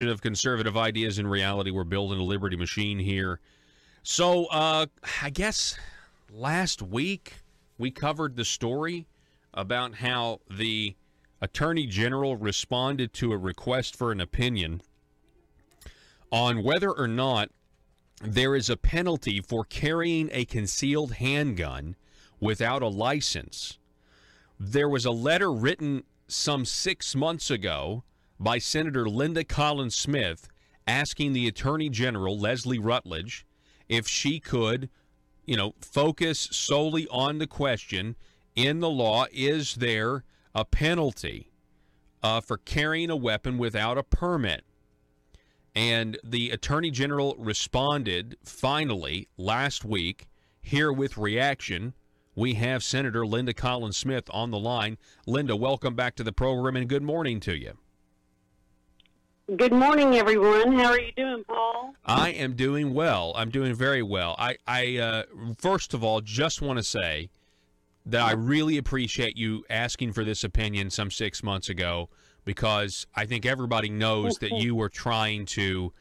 of conservative ideas and reality. We're building a liberty machine here. So I guess last week we covered the story about how the Attorney General responded to a request for an opinion on whether or not there is a penalty for carrying a concealed handgun without a license. There was a letter written some 6 months ago by Senator Linda Collins Smith asking the Attorney General, Leslie Rutledge, if she could, focus solely on the question in the law, is there a penalty for carrying a weapon without a permit? And the Attorney General responded finally last week. Here with reaction, we have Senator Linda Collins Smith on the line. Linda, welcome back to the program and good morning to you. Good morning, everyone. How are you doing, Paul? I am doing well. I'm doing very well. I first of all, just want to say that I really appreciate you asking for this opinion some 6 months ago, because I think everybody knows that you were trying to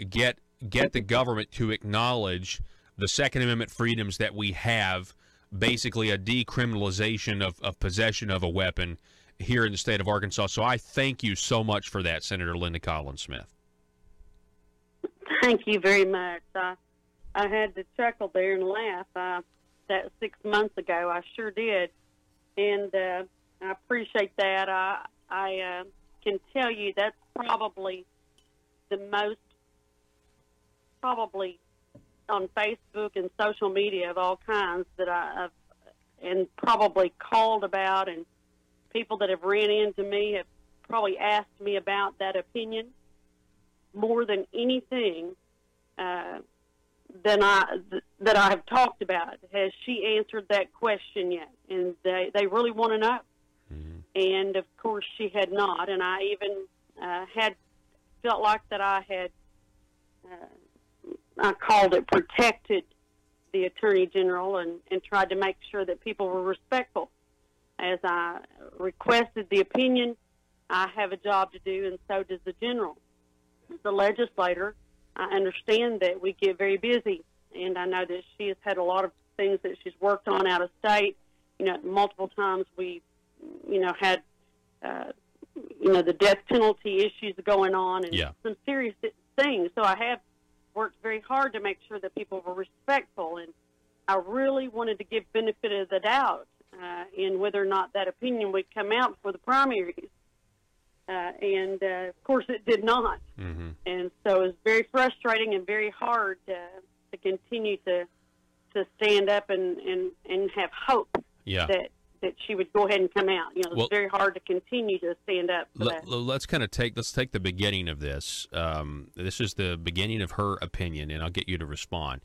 get the government to acknowledge the Second Amendment freedoms that we have, basically a decriminalization of possession of a weapon here in the state of Arkansas. So I thank you so much for that, Senator Linda Collins Smith. Thank you very much. I had to chuckle there and laugh. That 6 months ago, I sure did. And I appreciate that. I can tell you that's probably the most, probably on Facebook and social media of all kinds that I've and probably called about, and people that have ran into me have probably asked me about that opinion more than anything that I have talked about. Has she answered that question yet? And they really want to know. Mm-hmm. And, of course, she had not. And I even felt like that I had, I called it protected the Attorney General and tried to make sure that people were respectful. As I requested the opinion, I have a job to do, and so does the General. As a legislator, I understand that we get very busy, and I know that she has had a lot of things that she's worked on out of state. Multiple times we, had, the death penalty issues going on and some serious things. So I have worked very hard to make sure that people were respectful, and I really wanted to give benefit of the doubt in whether or not that opinion would come out before the primaries. And of course, it did not. Mm-hmm. And so it was very frustrating and very hard to continue to stand up and have hope that she would go ahead and come out. It was very hard to continue to stand up for that. Let's take the beginning of this. This is the beginning of her opinion, and I'll get you to respond.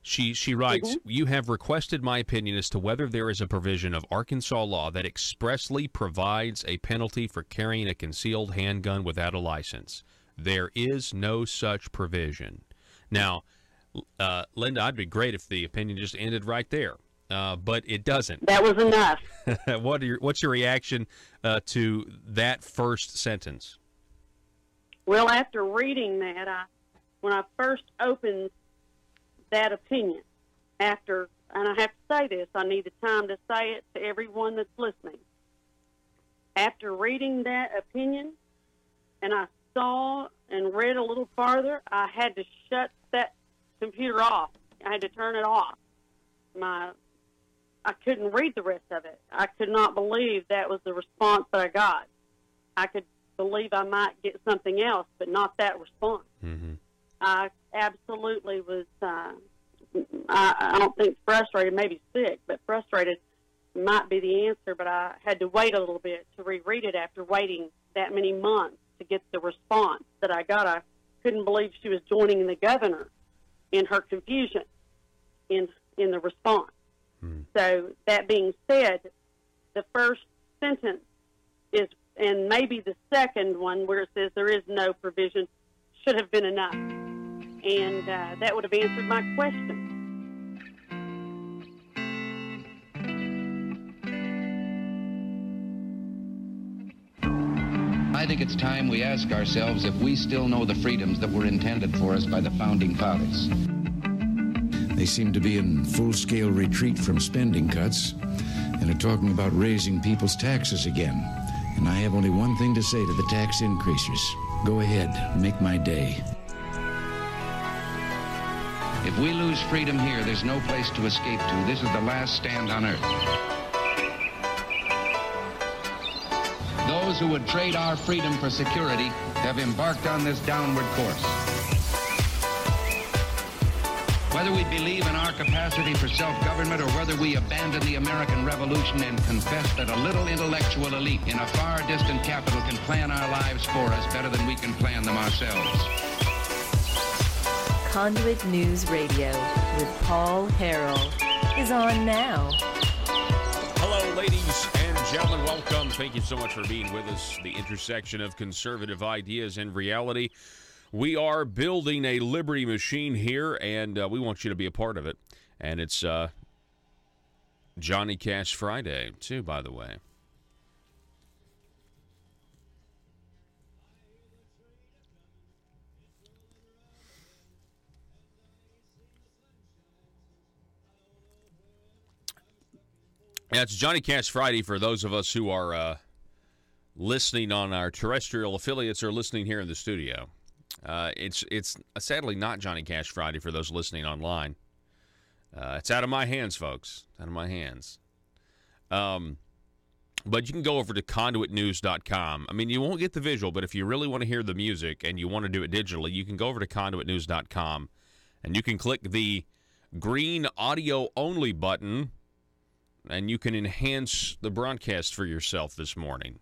She writes, mm-hmm. You have requested my opinion as to whether there is a provision of Arkansas law that expressly provides a penalty for carrying a concealed handgun without a license. There is no such provision. Now, Linda, I'd be great if the opinion just ended right there, but it doesn't. That was enough. What's your reaction to that first sentence? Well, after reading that, when I first opened that opinion, and I have to say this, I need the time to say it to everyone that's listening. After reading that opinion, and I saw and read a little farther, I had to shut that computer off. I had to turn it off. I couldn't read the rest of it. I could not believe that was the response that I got. I could believe I might get something else, but not that response. Mm-hmm. I absolutely was, I don't think frustrated, maybe sick, but frustrated might be the answer, but I had to wait a little bit to reread it after waiting that many months to get the response that I got. I couldn't believe she was joining the governor in her confusion in the response. So that being said, the first sentence is, and maybe the second one where it says there is no provision, should have been enough. And that would have answered my question. I think it's time we ask ourselves if we still know the freedoms that were intended for us by the Founding Fathers. They seem to be in full-scale retreat from spending cuts and are talking about raising people's taxes again. And I have only one thing to say to the tax increasers. Go ahead, make my day. If we lose freedom here, there's no place to escape to. This is the last stand on earth. Those who would trade our freedom for security have embarked on this downward course. Whether we believe in our capacity for self-government or whether we abandon the American Revolution and confess that a little intellectual elite in a far distant capital can plan our lives for us better than we can plan them ourselves. Conduit News Radio with Paul Harrell is on now. Hello, ladies and gentlemen. Welcome. Thank you so much for being with us. The intersection of conservative ideas and reality. We are building a liberty machine here, and we want you to be a part of it. And it's Johnny Cash Friday, too, by the way. Yeah, it's Johnny Cash Friday for those of us who are listening on our terrestrial affiliates or listening here in the studio. It's sadly not Johnny Cash Friday for those listening online. It's out of my hands, folks. Out of my hands. But you can go over to conduitnews.com. I mean, you won't get the visual, but if you really want to hear the music and you want to do it digitally, you can go over to conduitnews.com and you can click the green audio only button and you can enhance the broadcast for yourself this morning.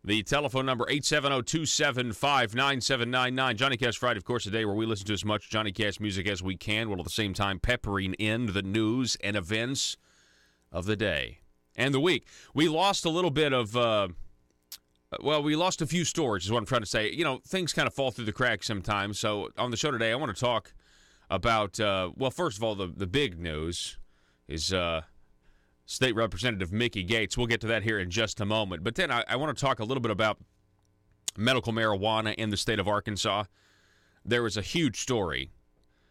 The telephone number, 870-275-9799. Johnny Cash Friday, of course, a day where we listen to as much Johnny Cash music as we can, while at the same time peppering in the news and events of the day and the week. We lost a little bit of, we lost a few stories is what I'm trying to say. You know, things kind of fall through the cracks sometimes. So on the show today, I want to talk about, first of all, the big news is State Representative Mickey Gates. We'll get to that here in just a moment. But then I want to talk a little bit about medical marijuana in the state of Arkansas. There was a huge story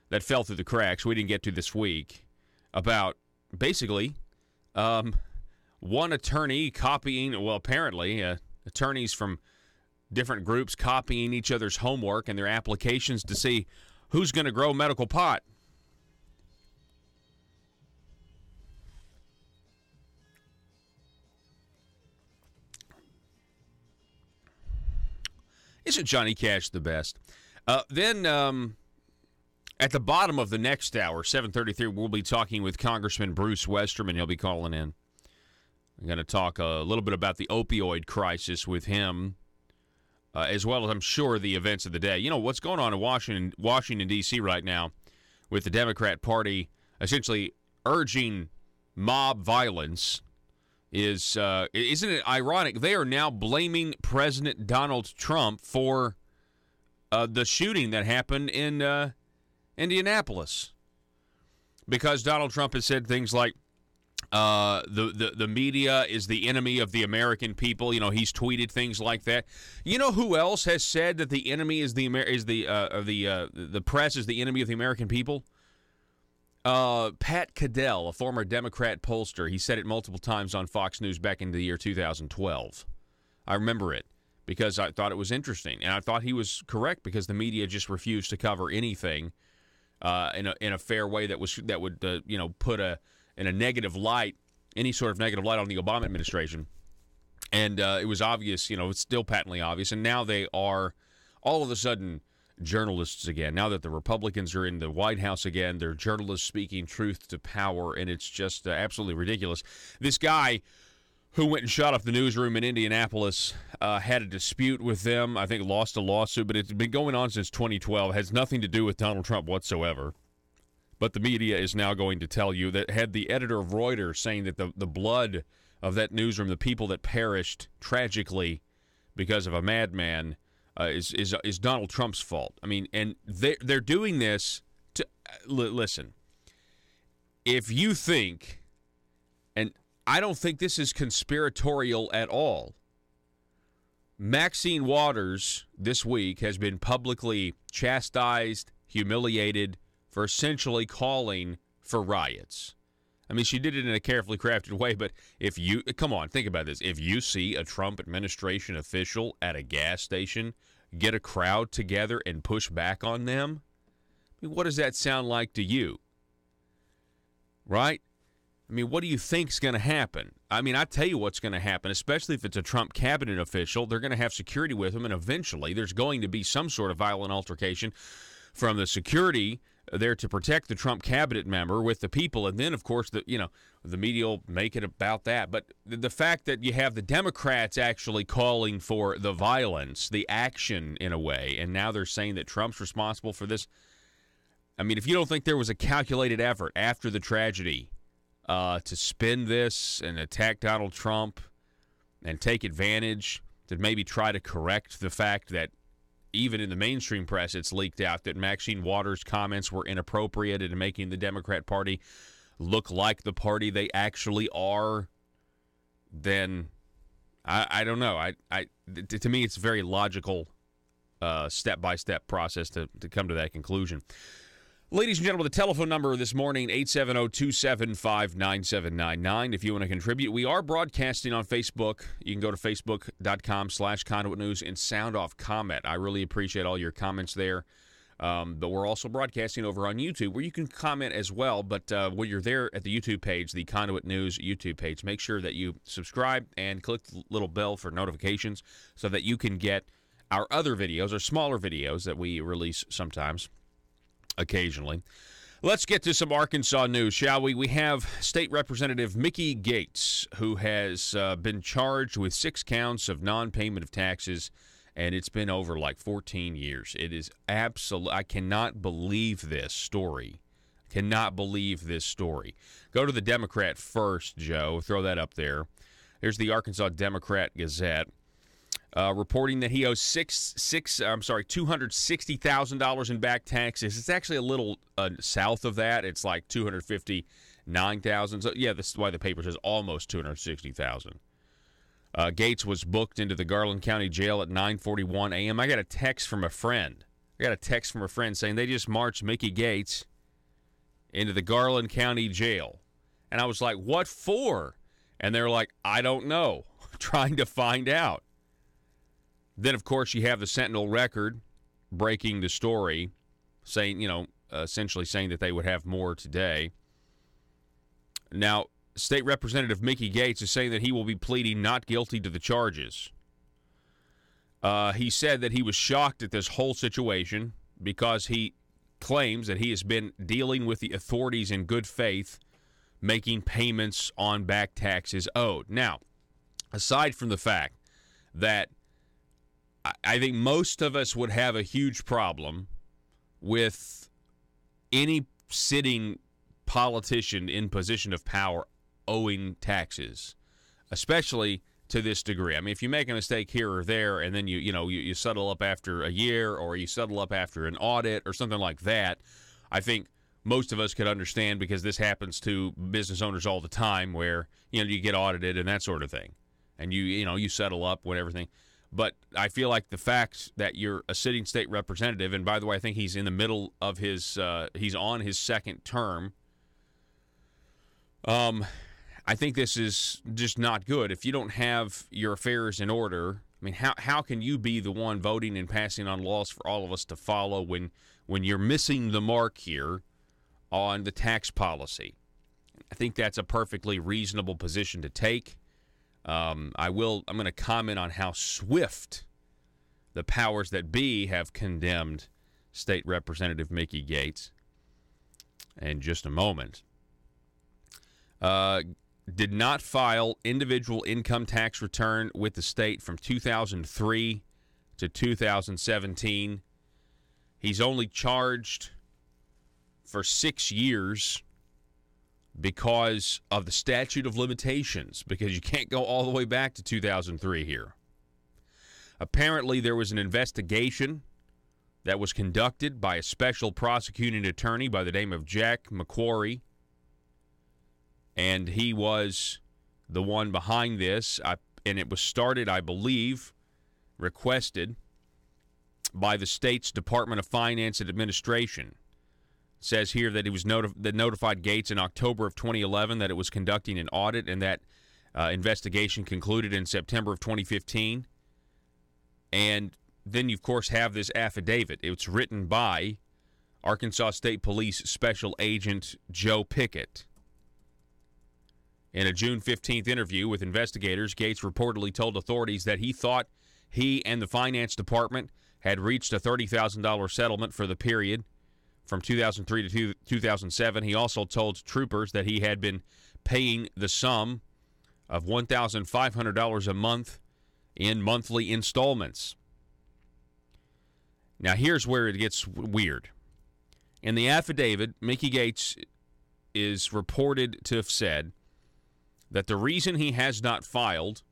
that fell through the cracks we didn't get to this week about basically one attorney copying, apparently attorneys from different groups copying each other's homework and their applications to see who's going to grow medical pot. Isn't Johnny Cash the best? Then at the bottom of the next hour, 7:33, we'll be talking with Congressman Bruce Westerman. He'll be calling in. I'm going to talk a little bit about the opioid crisis with him, as well as, I'm sure, the events of the day. You know, what's going on in Washington, D.C. right now with the Democrat Party essentially urging mob violence is, isn't it ironic? They are now blaming President Donald Trump for the shooting that happened in Indianapolis, because Donald Trump has said things like the media is the enemy of the American people. You know, he's tweeted things like that. You know who else has said that the enemy is the press is the enemy of the American people? Pat Cadell, a former Democrat pollster, he said it multiple times on Fox News back in the year 2012. I remember it because I thought it was interesting, and I thought he was correct because the media just refused to cover anything in a fair way that would put in a negative light, any sort of negative light on the Obama administration. And it was obvious, it's still patently obvious, and now they are all of a sudden journalists again. Now that the Republicans are in the White House again, they're journalists speaking truth to power, and it's just absolutely ridiculous. This guy who went and shot up the newsroom in Indianapolis had a dispute with them, I think lost a lawsuit, but it's been going on since 2012. It has nothing to do with Donald Trump whatsoever. But the media is now going to tell you that had the editor of Reuters saying that the blood of that newsroom, the people that perished tragically because of a madman, is Donald Trump's fault. I mean, and they're doing this to listen. If you think, and I don't think this is conspiratorial at all, Maxine Waters this week has been publicly chastised, humiliated for essentially calling for riots. I mean, she did it in a carefully crafted way, but if you, come on, think about this. If you see a Trump administration official at a gas station get a crowd together and push back on them, I mean, what does that sound like to you? Right? I mean, what do you think's going to happen? I mean, I tell you what's going to happen, especially if it's a Trump cabinet official. They're going to have security with them, and eventually there's going to be some sort of violent altercation from the security there to protect the Trump cabinet member with the people, and then, of course, the media will make it about that. But the fact that you have the Democrats actually calling for the violence, the action in a way, and now they're saying that Trump's responsible for this. I mean, if you don't think there was a calculated effort after the tragedy to spin this and attack Donald Trump and take advantage to maybe try to correct the fact that even in the mainstream press, it's leaked out that Maxine Waters' comments were inappropriate and making the Democrat Party look like the party they actually are, then I don't know. To me, it's a very logical step-by-step process to come to that conclusion. Ladies and gentlemen, the telephone number this morning, 870-275-9799. If you want to contribute, we are broadcasting on Facebook. You can go to facebook.com/Conduit News and sound off comment. I really appreciate all your comments there. But we're also broadcasting over on YouTube, where you can comment as well. But when you're there at the YouTube page, the Conduit News YouTube page, make sure that you subscribe and click the little bell for notifications so that you can get our other videos, or smaller videos that we release sometimes. Occasionally. Let's get to some Arkansas news, shall we? We have State Representative Mickey Gates, who has been charged with 6 counts of non-payment of taxes, and it's been over like 14 years. It is absolute. I cannot believe this story. Cannot believe this story. Go to the Democrat First, Joe. Throw that up there. Here's the Arkansas Democrat Gazette. Reporting that he owes $260,000 in back taxes. It's actually a little south of that. It's like $259,000. So yeah, this is why the paper says almost $260,000. Gates was booked into the Garland County Jail at 9:41 a.m. I got a text from a friend. Saying they just marched Mickey Gates into the Garland County Jail, and I was like, "What for?" And they're like, "I don't know." Trying to find out. Then, of course, you have the Sentinel Record breaking the story, saying, essentially saying that they would have more today. Now, State Representative Mickey Gates is saying that he will be pleading not guilty to the charges. He said that he was shocked at this whole situation because he claims that he has been dealing with the authorities in good faith, making payments on back taxes owed. Now, aside from the fact that I think most of us would have a huge problem with any sitting politician in position of power owing taxes, especially to this degree. I mean, if you make a mistake here or there and then you settle up after a year, or you settle up after an audit or something like that, I think most of us could understand, because this happens to business owners all the time, where you get audited and that sort of thing, and you settle up with everything. But I feel like the fact that you're a sitting state representative, and by the way, I think he's in the middle of he's on his second term. I think this is just not good. If you don't have your affairs in order, I mean, how can you be the one voting and passing on laws for all of us to follow when you're missing the mark here on the tax policy? I think that's a perfectly reasonable position to take. I'm going to comment on how swift the powers that be have condemned State Representative Mickey Gates in just a moment. Did not file individual income tax return with the state from 2003 to 2017. He's only charged for 6 years because of the statute of limitations, because you can't go all the way back to 2003 here. Apparently, there was an investigation that was conducted by a special prosecuting attorney by the name of Jack McQuarrie, and he was the one behind this, and it was started, I believe, requested by the state's Department of Finance and Administration. It says here that it was notified Gates in October of 2011 that it was conducting an audit, and that investigation concluded in September of 2015. And then you, of course, have this affidavit. It's written by Arkansas State Police Special Agent Joe Pickett. In a June 15th interview with investigators, Gates reportedly told authorities that he thought he and the finance department had reached a $30,000 settlement for the period from 2003 to 2007. He also told troopers that he had been paying the sum of $1,500 a month in monthly installments. Now, here's where it gets weird. In the affidavit, Mickey Gates is reported to have said that the reason he has not filed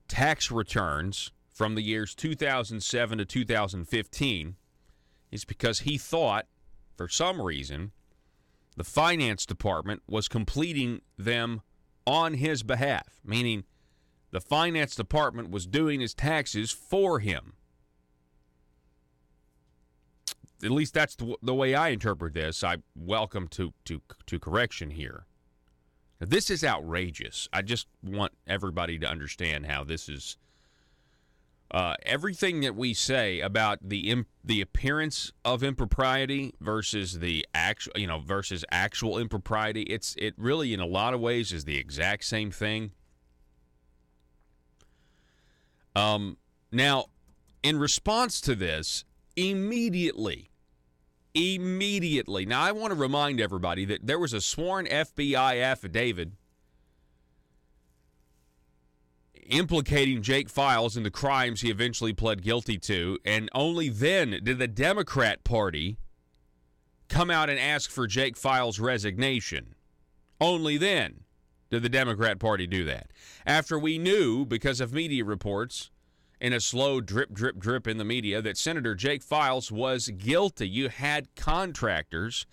tax returns from the years 2007 to 2015 is because he thought, for some reason, the finance department was completing them on his behalf, meaning the finance department was doing his taxes for him. At least that's the way I interpret this. I welcome to correction here. Now, this is outrageous. I just want everybody to understand how this is. Everything that we say about the appearance of impropriety versus the actual impropriety, it really in a lot of ways is the exact same thing. Now, in response to this, immediately. Now, I want to remind everybody that there was a sworn FBI affidavit implicating Jake Files in the crimes he eventually pled guilty to, and only then did the Democrat Party come out and ask for Jake Files' resignation. Only then did the Democrat Party do that. After we knew, because of media reports, in a slow drip, drip, drip in the media, that Senator Jake Files was guilty. You had contractors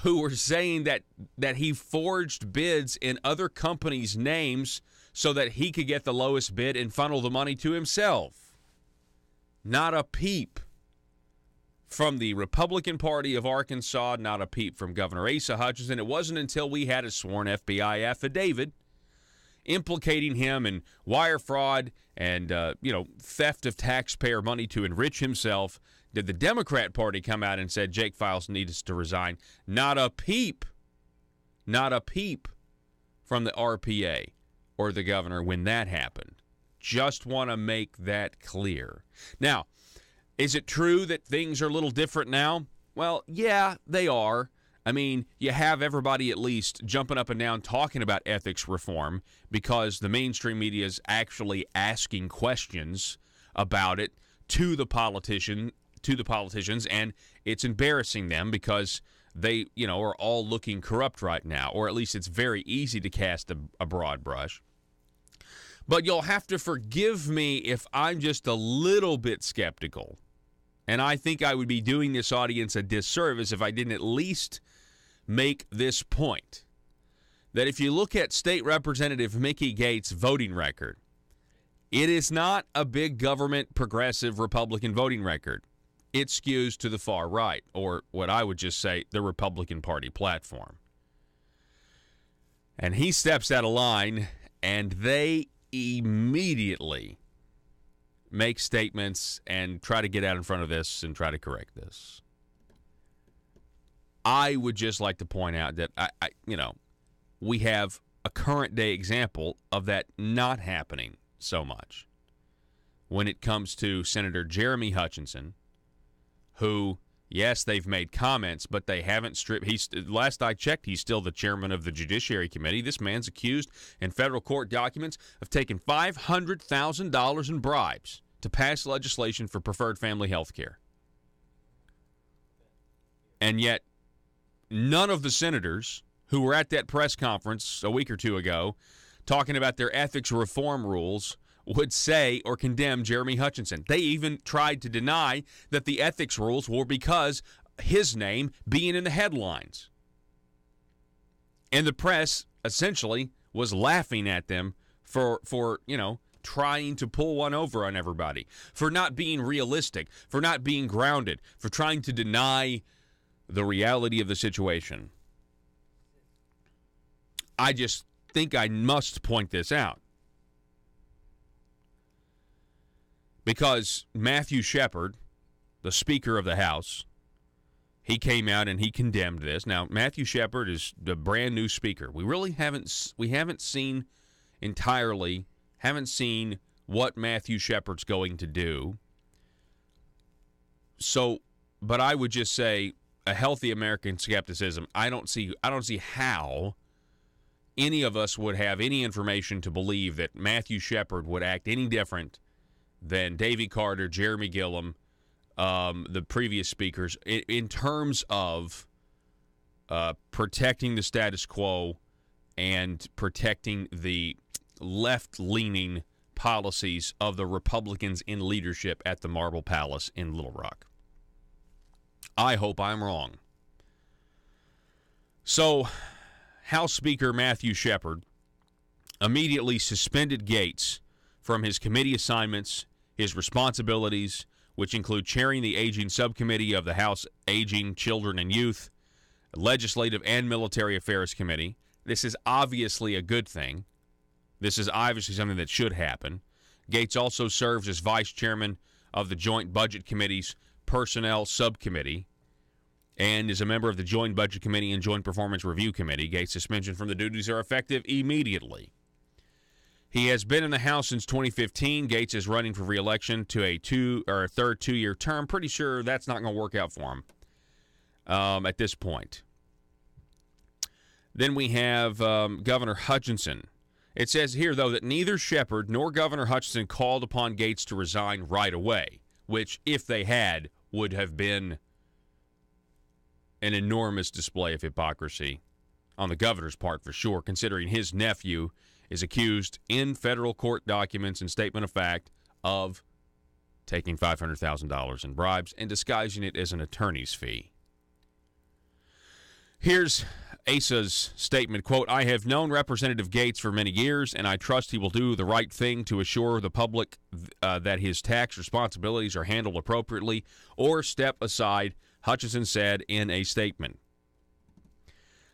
who were saying that he forged bids in other companies' names so that he could get the lowest bid and funnel the money to himself. Not a peep from the Republican Party of Arkansas, not a peep from Governor Asa Hutchinson. It wasn't until we had a sworn FBI affidavit implicating him in wire fraud and theft of taxpayer money to enrich himself did the Democrat Party come out and said Jake Files needs to resign. Not a peep from the RPA or the governor when that happened. Just want to make that clear. Now, is it true that things are a little different now? Well, yeah, they are. I mean, you have everybody at least jumping up and down talking about ethics reform because the mainstream media is actually asking questions about it to the politicians, and it's embarrassing them because they, are all looking corrupt right now, or at least it's very easy to cast a broad brush. But you'll have to forgive me if I'm just a little bit skeptical. And I think I would be doing this audience a disservice if I didn't at least make this point. That if you look at State Representative Mickey Gates' voting record, it is not a big government progressive Republican voting record. It skews to the far right, or what I would just say, the Republican Party platform. And he steps out of line, and they immediately make statements and try to get out in front of this and try to correct this. I would just like to point out that, we have a current day example of that not happening so much when it comes to Senator Jeremy Hutchinson, who, yes, they've made comments, but they haven't stripped. Last I checked, he's still the chairman of the Judiciary Committee. This man's accused in federal court documents of taking $500,000 in bribes to pass legislation for preferred family health care. And yet, none of the senators who were at that press conference a week or two ago talking about their ethics reform rules would say or condemn Jeremy Hutchinson. They even tried to deny that the ethics rules were because his name being in the headlines. And the press essentially was laughing at them for trying to pull one over on everybody, for not being realistic, for not being grounded, for trying to deny the reality of the situation. I just think I must point this out. Because Matthew Shepard, the Speaker of the House, he came out and he condemned this. Now, Matthew Shepard is the brand new Speaker. We really haven't seen what Matthew Shepard's going to do. So, but I would just say a healthy American skepticism. I don't see how any of us would have any information to believe that Matthew Shepard would act any different than Davy Carter, Jeremy Gillum, the previous speakers, in terms of protecting the status quo and protecting the left-leaning policies of the Republicans in leadership at the Marble Palace in Little Rock. I hope I'm wrong. So, House Speaker Matthew Shepard immediately suspended Gates from his committee assignments, his responsibilities, which include chairing the Aging Subcommittee of the House Aging, Children, and Youth, Legislative and Military Affairs Committee. This is obviously a good thing. This is obviously something that should happen. Gates also serves as vice chairman of the Joint Budget Committee's Personnel Subcommittee and is a member of the Joint Budget Committee and Joint Performance Review Committee. Gates' suspension from the duties are effective immediately. He has been in the House since 2015. Gates is running for re-election to a third two-year term. Pretty sure that's not going to work out for him at this point. Then we have Governor Hutchinson. It says here, though, that neither Shepard nor Governor Hutchinson called upon Gates to resign right away, which, if they had, would have been an enormous display of hypocrisy on the governor's part for sure, considering his nephew is accused in federal court documents and statement of fact of taking $500,000 in bribes and disguising it as an attorney's fee. Here's ASA's statement, quote, "I have known Representative Gates for many years, and I trust he will do the right thing to assure the public that his tax responsibilities are handled appropriately or step aside," Hutchinson said in a statement.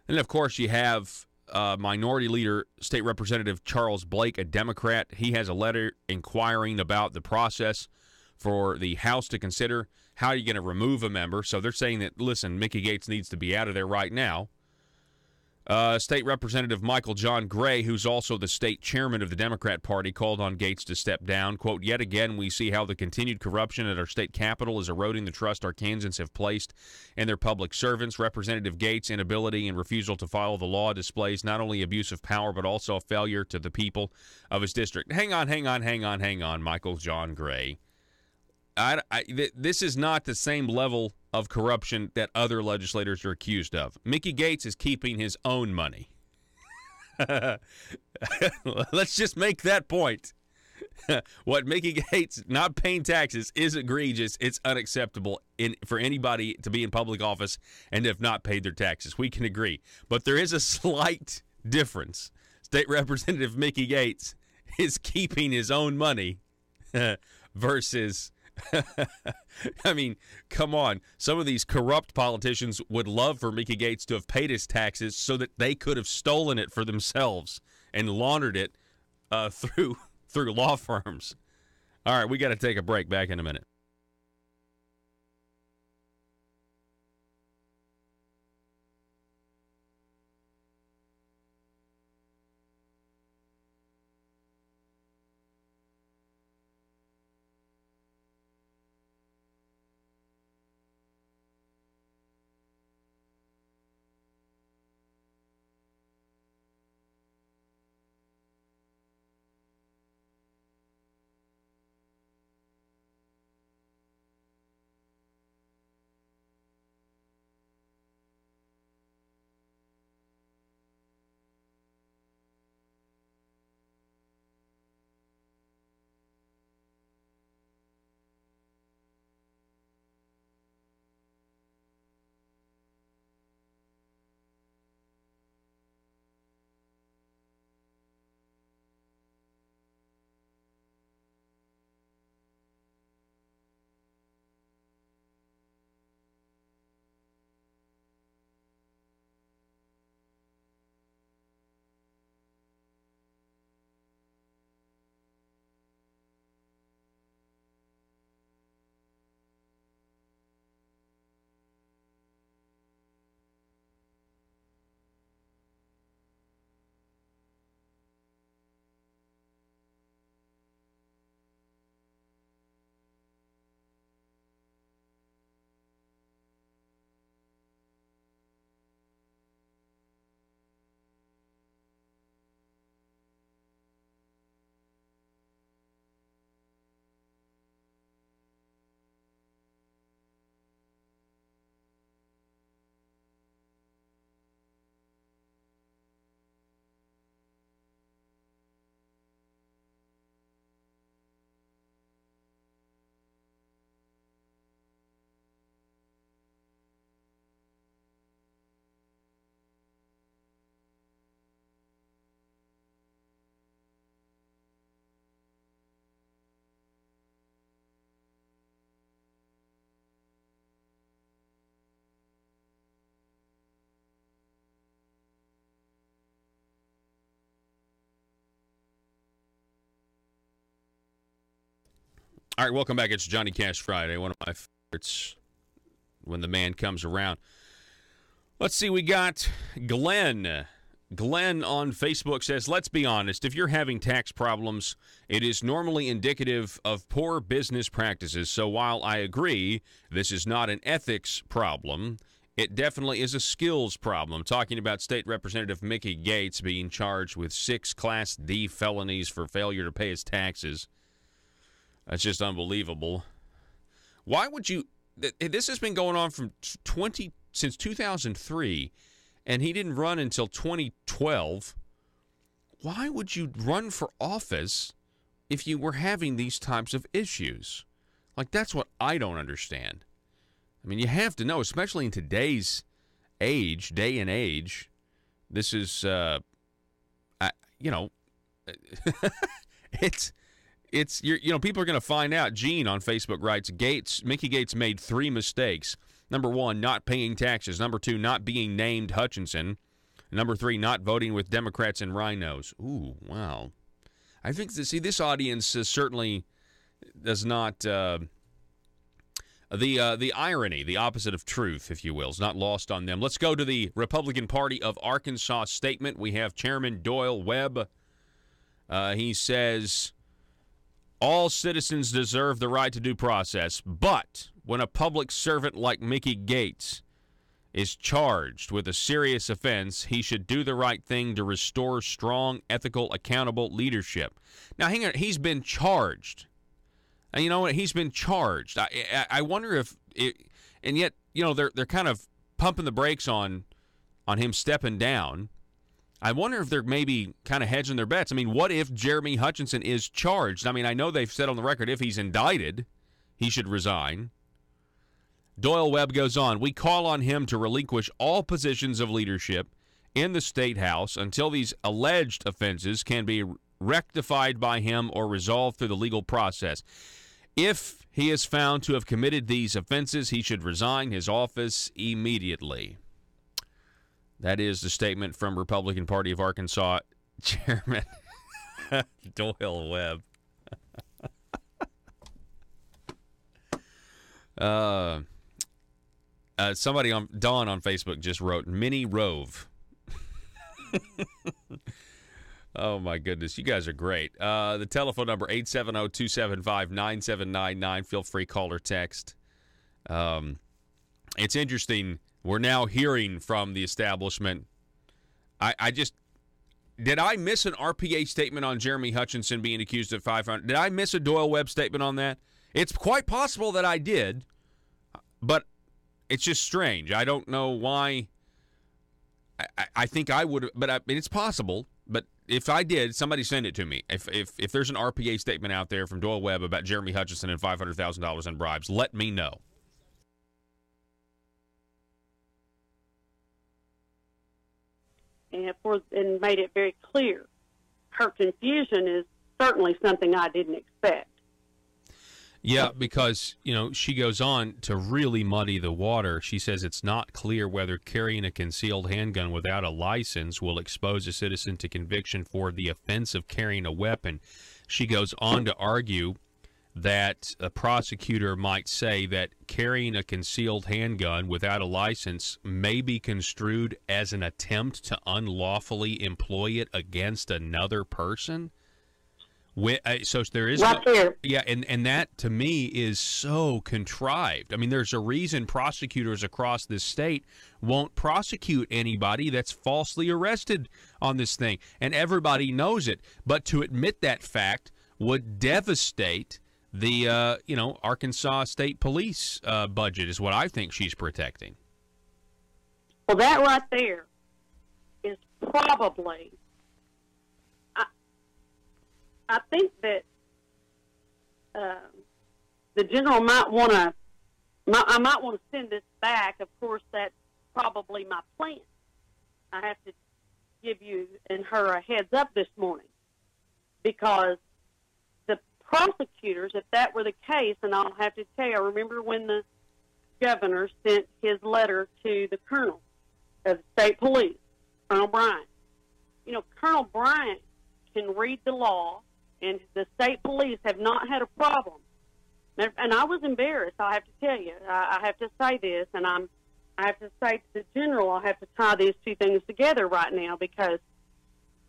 And, of course, you have Minority Leader State Representative Charles Blake, a Democrat. He has a letter inquiring about the process for the House to consider how you're going to remove a member. So they're saying that, listen, Mickey Gates needs to be out of there right now. State Representative Michael John Gray, who's also the state chairman of the Democrat Party, called on Gates to step down. Quote, "Yet again, we see how the continued corruption at our state capitol is eroding the trust Arkansans have placed in their public servants. Representative Gates' inability and refusal to follow the law displays not only abuse of power, but also a failure to the people of his district." Hang on, Michael John Gray. This is not the same level of corruption that other legislators are accused of. Mickey Gates is keeping his own money. Let's just make that point. What Mickey Gates not paying taxes is egregious. It's unacceptable for anybody to be in public office and have not paid their taxes. We can agree. But there is a slight difference. State Representative Mickey Gates is keeping his own money versus... I mean, come on. Some of these corrupt politicians would love for Mickey Gates to have paid his taxes so that they could have stolen it for themselves and laundered it through law firms. All right, we got to take a break. Back in a minute. All right, welcome back. It's Johnny Cash Friday, one of my favorites when the man comes around. Let's see, we got Glenn. Glenn on Facebook says, let's be honest, if you're having tax problems, it is normally indicative of poor business practices. So while I agree this is not an ethics problem, it definitely is a skills problem. Talking about State Representative Mickey Gates being charged with 6 Class D felonies for failure to pay his taxes. That's just unbelievable. Why would you... This has been going on since 2003, and he didn't run until 2012. Why would you run for office if you were having these types of issues? Like, that's what I don't understand. I mean, you have to know, especially in today's day and age, this is, people are going to find out. Gene on Facebook writes, Mickey Gates made 3 mistakes. Number 1, not paying taxes. Number 2, not being named Hutchinson. Number 3, not voting with Democrats and rhinos. Ooh, wow. I think, this audience certainly does not, the irony, the opposite of truth, if you will, is not lost on them. Let's go to the Republican Party of Arkansas statement. We have Chairman Doyle Webb. He says, all citizens deserve the right to due process, but when a public servant like Mickey Gates is charged with a serious offense, he should do the right thing to restore strong, ethical, accountable leadership. Now, hang on, he's been charged. And you know what? He's been charged. I wonder if and yet, they're kind of pumping the brakes on him stepping down. I wonder if they're maybe kind of hedging their bets. I mean, what if Jeremy Hutchinson is charged? I mean, I know they've said on the record if he's indicted, he should resign. Doyle Webb goes on, we call on him to relinquish all positions of leadership in the State House until these alleged offenses can be rectified by him or resolved through the legal process. If he is found to have committed these offenses, he should resign his office immediately. That is the statement from Republican Party of Arkansas Chairman Doyle Webb. Somebody Dawn on Facebook just wrote Mini Rove. Oh my goodness, you guys are great. The telephone number 870-275-9799. Feel free, call or text. It's interesting. We're now hearing from the establishment. Did I miss an RPA statement on Jeremy Hutchinson being accused of 500? Did I miss a Doyle Webb statement on that? It's quite possible that I did, but it's just strange. I don't know why. I think I would, but I mean, it's possible. But if I did, somebody send it to me. If there's an RPA statement out there from Doyle Webb about Jeremy Hutchinson and $500,000 in bribes, let me know. And made it very clear. Her confusion is certainly something I didn't expect. Yeah, because, she goes on to really muddy the water. She says it's not clear whether carrying a concealed handgun without a license will expose a citizen to conviction for the offense of carrying a weapon. She goes on to argue that a prosecutor might say that carrying a concealed handgun without a license may be construed as an attempt to unlawfully employ it against another person. So there is right there. Yeah, and that to me is so contrived. I mean, there's a reason prosecutors across this state won't prosecute anybody that's falsely arrested on this thing, and everybody knows it. But to admit that fact would devastate the Arkansas State Police budget, is what I think she's protecting. Well, that right there is probably. I think that the general might want to. I might want to send this back. Of course, that's probably my plan. I have to give you and her a heads up this morning, because the prosecutors, if that were the case, and I'll have to tell you, I remember when the governor sent his letter to the colonel of the state police, Colonel Bryant. Colonel Bryant can read the law, and the state police have not had a problem And I was embarrassed. I have to tell you. I have to say this, and I have to say to the general, I have to tie these two things together right now because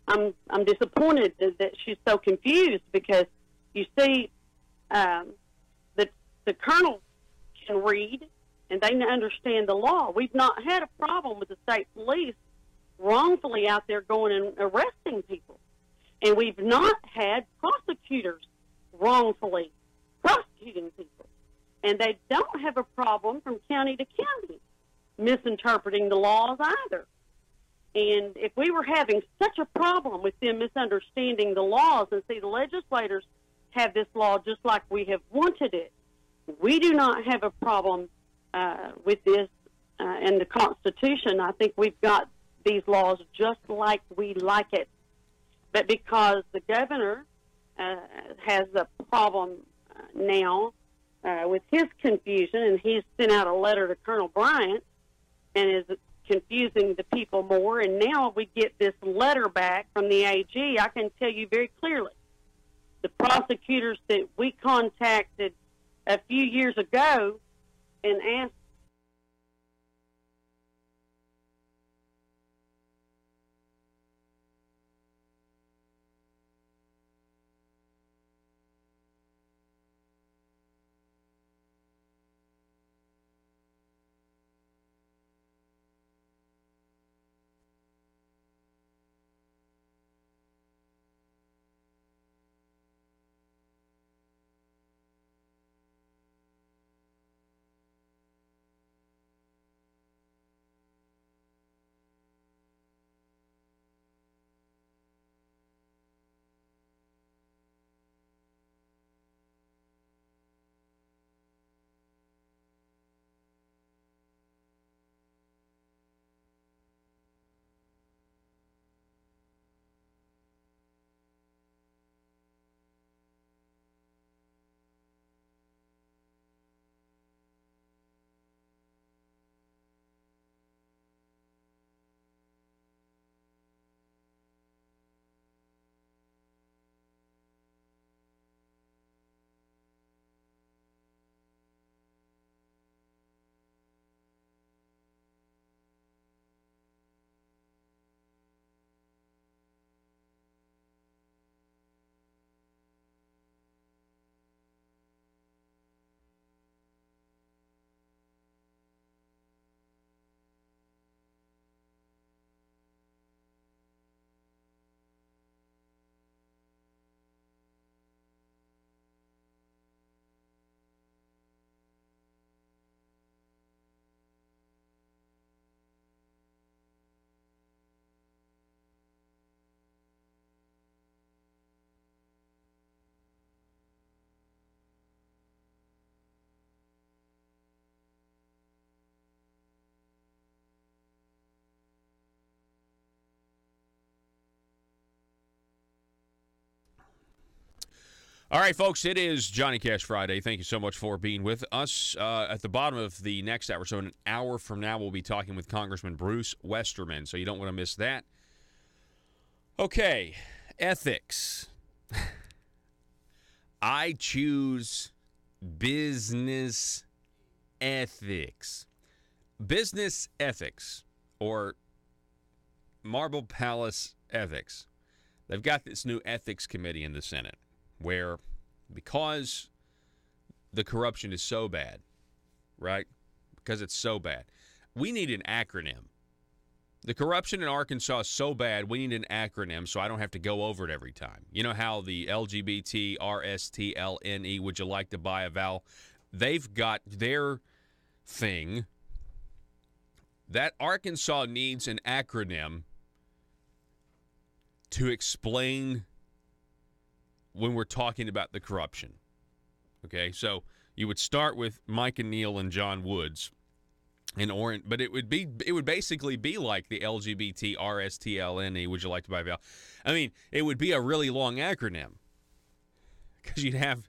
I'm disappointed that she's so confused because you see, the colonel can read and they understand the law. We've not had a problem with the state police wrongfully out there going and arresting people. And we've not had prosecutors wrongfully prosecuting people. And they don't have a problem from county to county misinterpreting the laws either. And if we were having such a problem with them misunderstanding the laws, and see, the legislators have this law just like we have wanted it, we do not have a problem with this in the Constitution. I think we've got these laws just like we like it. But because the governor has a problem now with his confusion, and he's sent out a letter to Colonel Bryant and is confusing the people more, and now we get this letter back from the AG, I can tell you very clearly, the prosecutors that we contacted a few years ago and asked All right, folks, it is Johnny Cash Friday. Thank you so much for being with us. At the bottom of the next hour, so an hour from now, we'll be talking with Congressman Bruce Westerman, so you don't want to miss that. Okay, ethics. I choose business ethics. Business ethics, or Marble Palace ethics. They've got this new ethics committee in the Senate where, because the corruption is so bad, right? Because it's so bad, we need an acronym. The corruption in Arkansas is so bad, we need an acronym so I don't have to go over it every time. You know how the LGBT, RSTLNE, would you like to buy a vowel? They've got their thing. That Arkansas needs an acronym to explain when we're talking about the corruption. Okay, so you would start with Mike and Neil and John Woods in Orange, but it would basically be like the LGBT RSTLNE. Would you like to buy a vowel? I mean, it would be a really long acronym because you'd have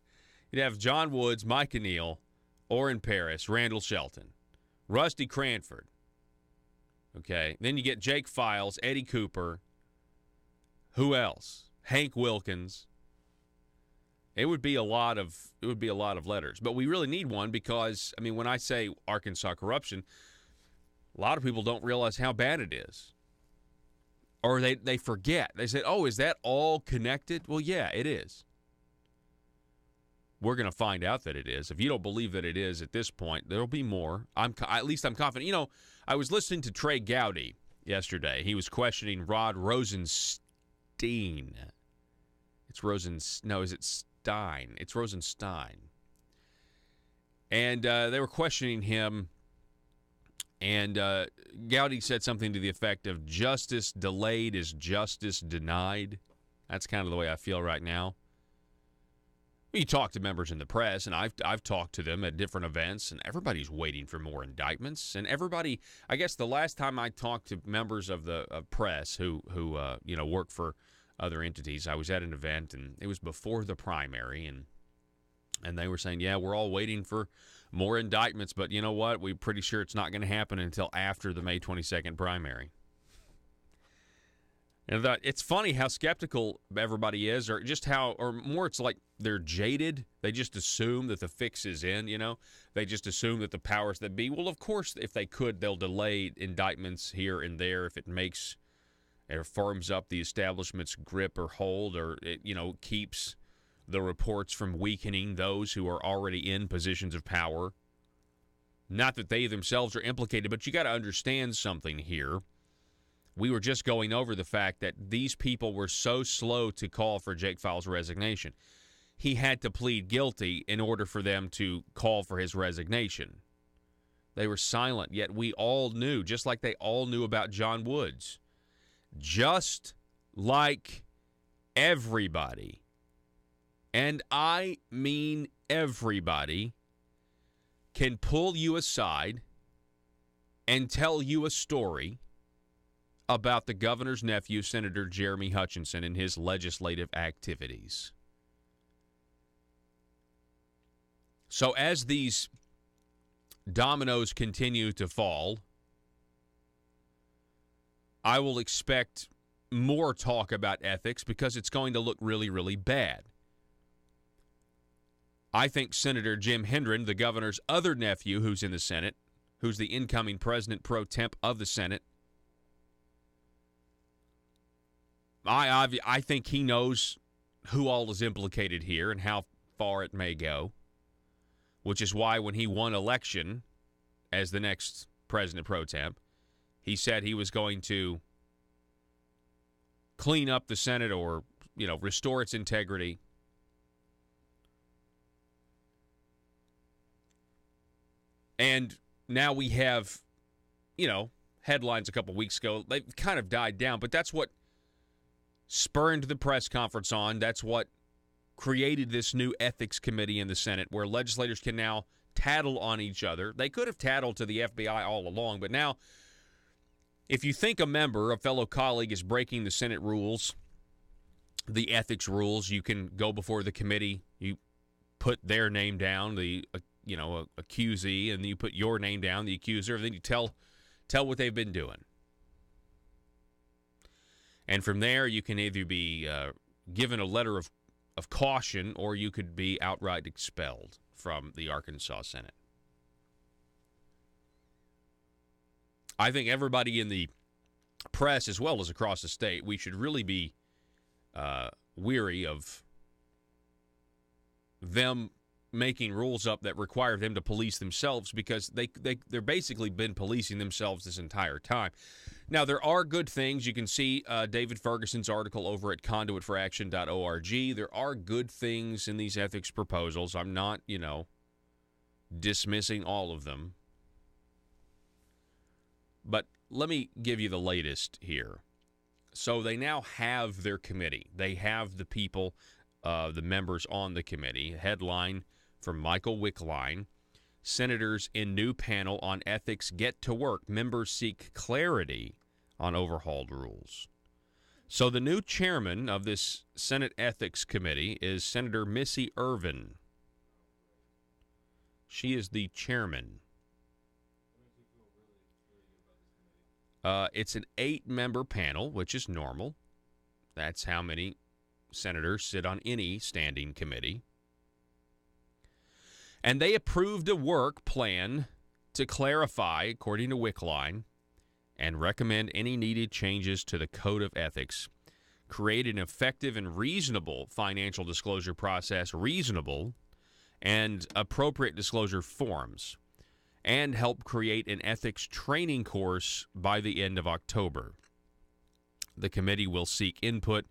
John Woods, Mike and Neil, Orrin Paris, Randall Shelton, Rusty Cranford. Okay, then you get Jake Files, Eddie Cooper. Who else? Hank Wilkins. It would be a lot of letters. But we really need one because, I mean, when I say Arkansas corruption, a lot of people don't realize how bad it is. Or they forget. They say, oh, is that all connected? Well, yeah, it is. We're going to find out that it is. If you don't believe that it is at this point, there'll be more. At least I'm confident. You know, I was listening to Trey Gowdy yesterday. He was questioning Rod Rosenstein. Is it Stein? It's Rosenstein. And they were questioning him, and Gowdy said something to the effect of justice delayed is justice denied. That's kind of the way I feel right now. You talk to members in the press, and I've talked to them at different events, and everybody's waiting for more indictments. And everybody, I guess the last time I talked to members of the press who work for other entities, I was at an event, and it was before the primary, and they were saying, yeah, we're all waiting for more indictments, but you know what? We're pretty sure it's not going to happen until after the May 22nd primary. And it's funny how skeptical everybody is, or just how, or more it's like they're jaded. They just assume that the fix is in, you know. They just assume that the powers that be, well, of course, if they could, they'll delay indictments here and there if it makes or firms up the establishment's grip or hold, or it, keeps the reports from weakening those who are already in positions of power. Not that they themselves are implicated, but you got to understand something here. We were just going over the fact that these people were so slow to call for Jake Fowler's resignation. He had to plead guilty in order for them to call for his resignation. They were silent, yet we all knew, just like they all knew about John Woods. Just like everybody, and I mean everybody, can pull you aside and tell you a story about the governor's nephew, Senator Jeremy Hutchinson, and his legislative activities. So as these dominoes continue to fall, I will expect more talk about ethics because it's going to look really, really bad. I think Senator Jim Hendren, the governor's other nephew who's in the Senate, who's the incoming president pro temp of the Senate, I think he knows who all is implicated here and how far it may go, which is why when he won election as the next president pro temp, he said he was going to clean up the Senate or, restore its integrity. And now we have, headlines a couple weeks ago. They've kind of died down, but that's what spurned the press conference on. That's what created this new ethics committee in the Senate where legislators can now tattle on each other. They could have tattled to the FBI all along, but now if you think a fellow colleague is breaking the Senate rules, the ethics rules, you can go before the committee, you put their name down, the accusee, and you put your name down, the accuser, and then you tell what they've been doing. And from there, you can either be given a letter of caution or you could be outright expelled from the Arkansas Senate. I think everybody in the press, as well as across the state, we should really be weary of them making rules up that require them to police themselves because they're basically been policing themselves this entire time. Now, there are good things. You can see David Ferguson's article over at conduitforaction.org. There are good things in these ethics proposals. I'm not, dismissing all of them. But let me give you the latest here. So they now have their committee. They have the people, the members on the committee. Headline from Michael Wickline. Senators in new panel on ethics get to work. Members seek clarity on overhauled rules. So the new chairman of this Senate Ethics Committee is Senator Missy Irvin. She is the chairman. It's an 8-member panel, which is normal. That's how many senators sit on any standing committee. And they approved a work plan to clarify, according to Wickline, and recommend any needed changes to the Code of Ethics, create an effective and reasonable financial disclosure process, reasonable and appropriate disclosure forms, and help create an ethics training course by the end of October. The committee will seek input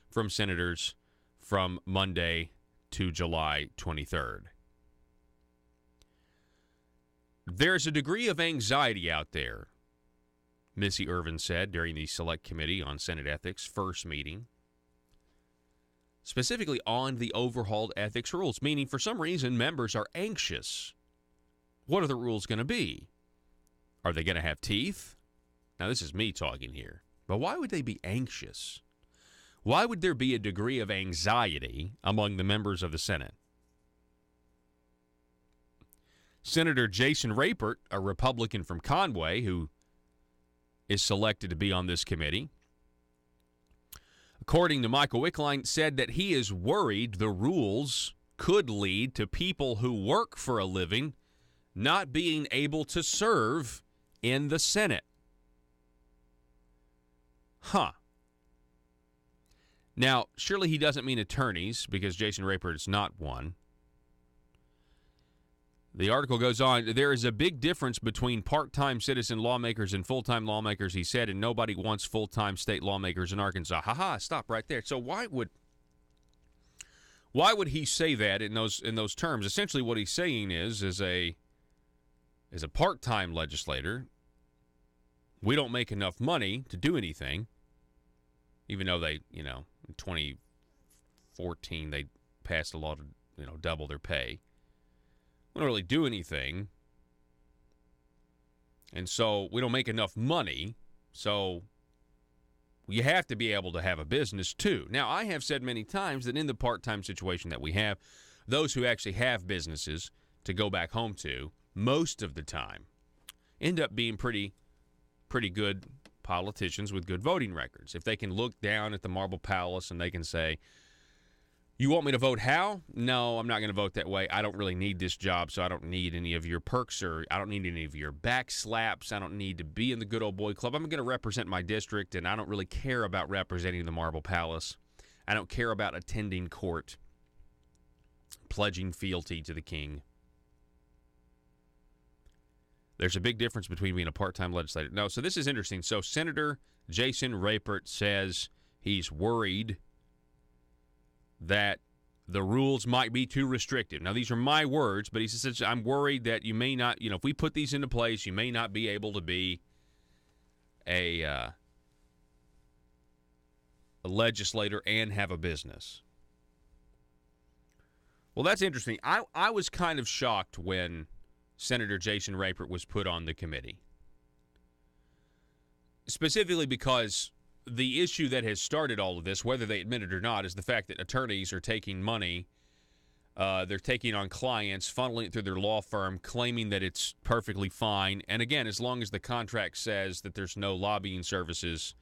from senators from Monday to July 23rd. There's a degree of anxiety out there, Missy Irvin said during the Select Committee on Senate Ethics first meeting, specifically on the overhauled ethics rules, meaning for some reason members are anxious. What are the rules going to be? Are they going to have teeth? Now, this is me talking here, but why would they be anxious? Why would there be a degree of anxiety among the members of the Senate? Senator Jason Rapert, a Republican from Conway, who is selected to be on this committee, according to Michael Wickline, said that he is worried the rules could lead to people who work for a living not being able to serve in the Senate. Now, surely he doesn't mean attorneys, because Jason Rapert is not one. The article goes on, there is a big difference between part-time citizen lawmakers and full-time lawmakers, he said, and nobody wants full-time state lawmakers in Arkansas. Stop right there. So why would he say that in those terms? Essentially what he's saying is as a part-time legislator, we don't make enough money to do anything, even though they, in 2014 they passed a law to, double their pay. We don't really do anything, and so we don't make enough money, so you have to be able to have a business too. Now, I have said many times that in the part-time situation that we have, those who actually have businesses to go back home to, most of the time, end up being pretty good politicians with good voting records. If they can look down at the Marble Palace and they can say, you want me to vote how? No, I'm not going to vote that way. I don't really need this job, so I don't need any of your perks, or I don't need any of your back slaps. I don't need to be in the good old boy club. I'm going to represent my district, and I don't really care about representing the Marble Palace. I don't care about attending court, pledging fealty to the king. There's a big difference between being a part-time legislator. No, so this is interesting. So Senator Jason Rapert says he's worried that the rules might be too restrictive. Now, these are my words, but he says, I'm worried that you may not, if we put these into place, you may not be able to be a legislator and have a business. Well, that's interesting. I was kind of shocked when Senator Jason Rapert was put on the committee, specifically because the issue that has started all of this, whether they admit it or not, is the fact that attorneys are taking money. They're taking on clients, funneling it through their law firm, claiming that it's perfectly fine. And again, as long as the contract says that there's no lobbying services,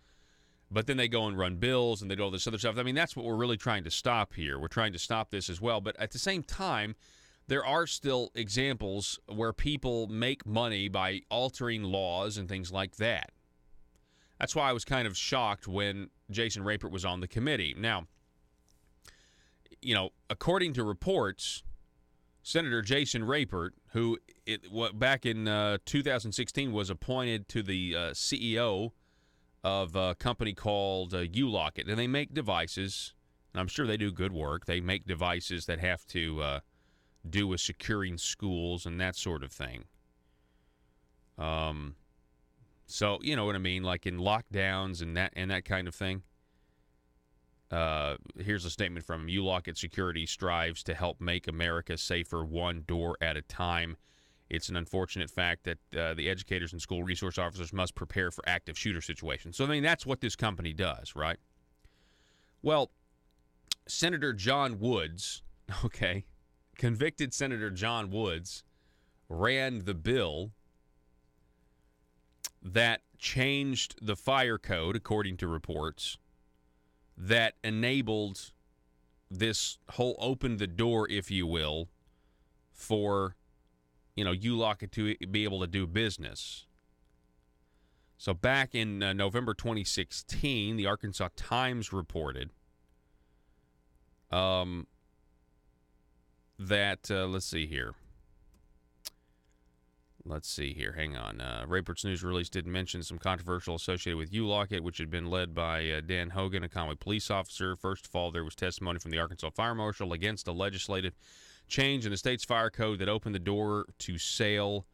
but then they go and run bills and they do all this other stuff. I mean, that's what we're really trying to stop here. We're trying to stop this as well. But at the same time, there are still examples where people make money by altering laws and things like that. That's why I was kind of shocked when Jason Rapert was on the committee. Now, according to reports, Senator Jason Rapert, who back in 2016 was appointed to the CEO of a company called U-Locket, and they make devices, and I'm sure they do good work. They make devices that have to do with securing schools and that sort of thing. So, you know what I mean, like in lockdowns and that kind of thing. Here's a statement from him. U-Locket Security strives to help make America safer one door at a time. It's an unfortunate fact that the educators and school resource officers must prepare for active shooter situations. So, I mean, that's what this company does, right? Well, Senator John Woods, convicted Senator John Woods ran the bill that changed the fire code, according to reports, that enabled this whole open the door, if you will, for, ULOCIT to be able to do business. So back in November 2016, the Arkansas Times reported that, let's see here. Hang on. Rapert's news release did mention some controversial associated with ULOCIT, which had been led by Dan Hogan, a Conway police officer. First of all, there was testimony from the Arkansas Fire Marshal against a legislative change in the state's fire code that opened the door to sale.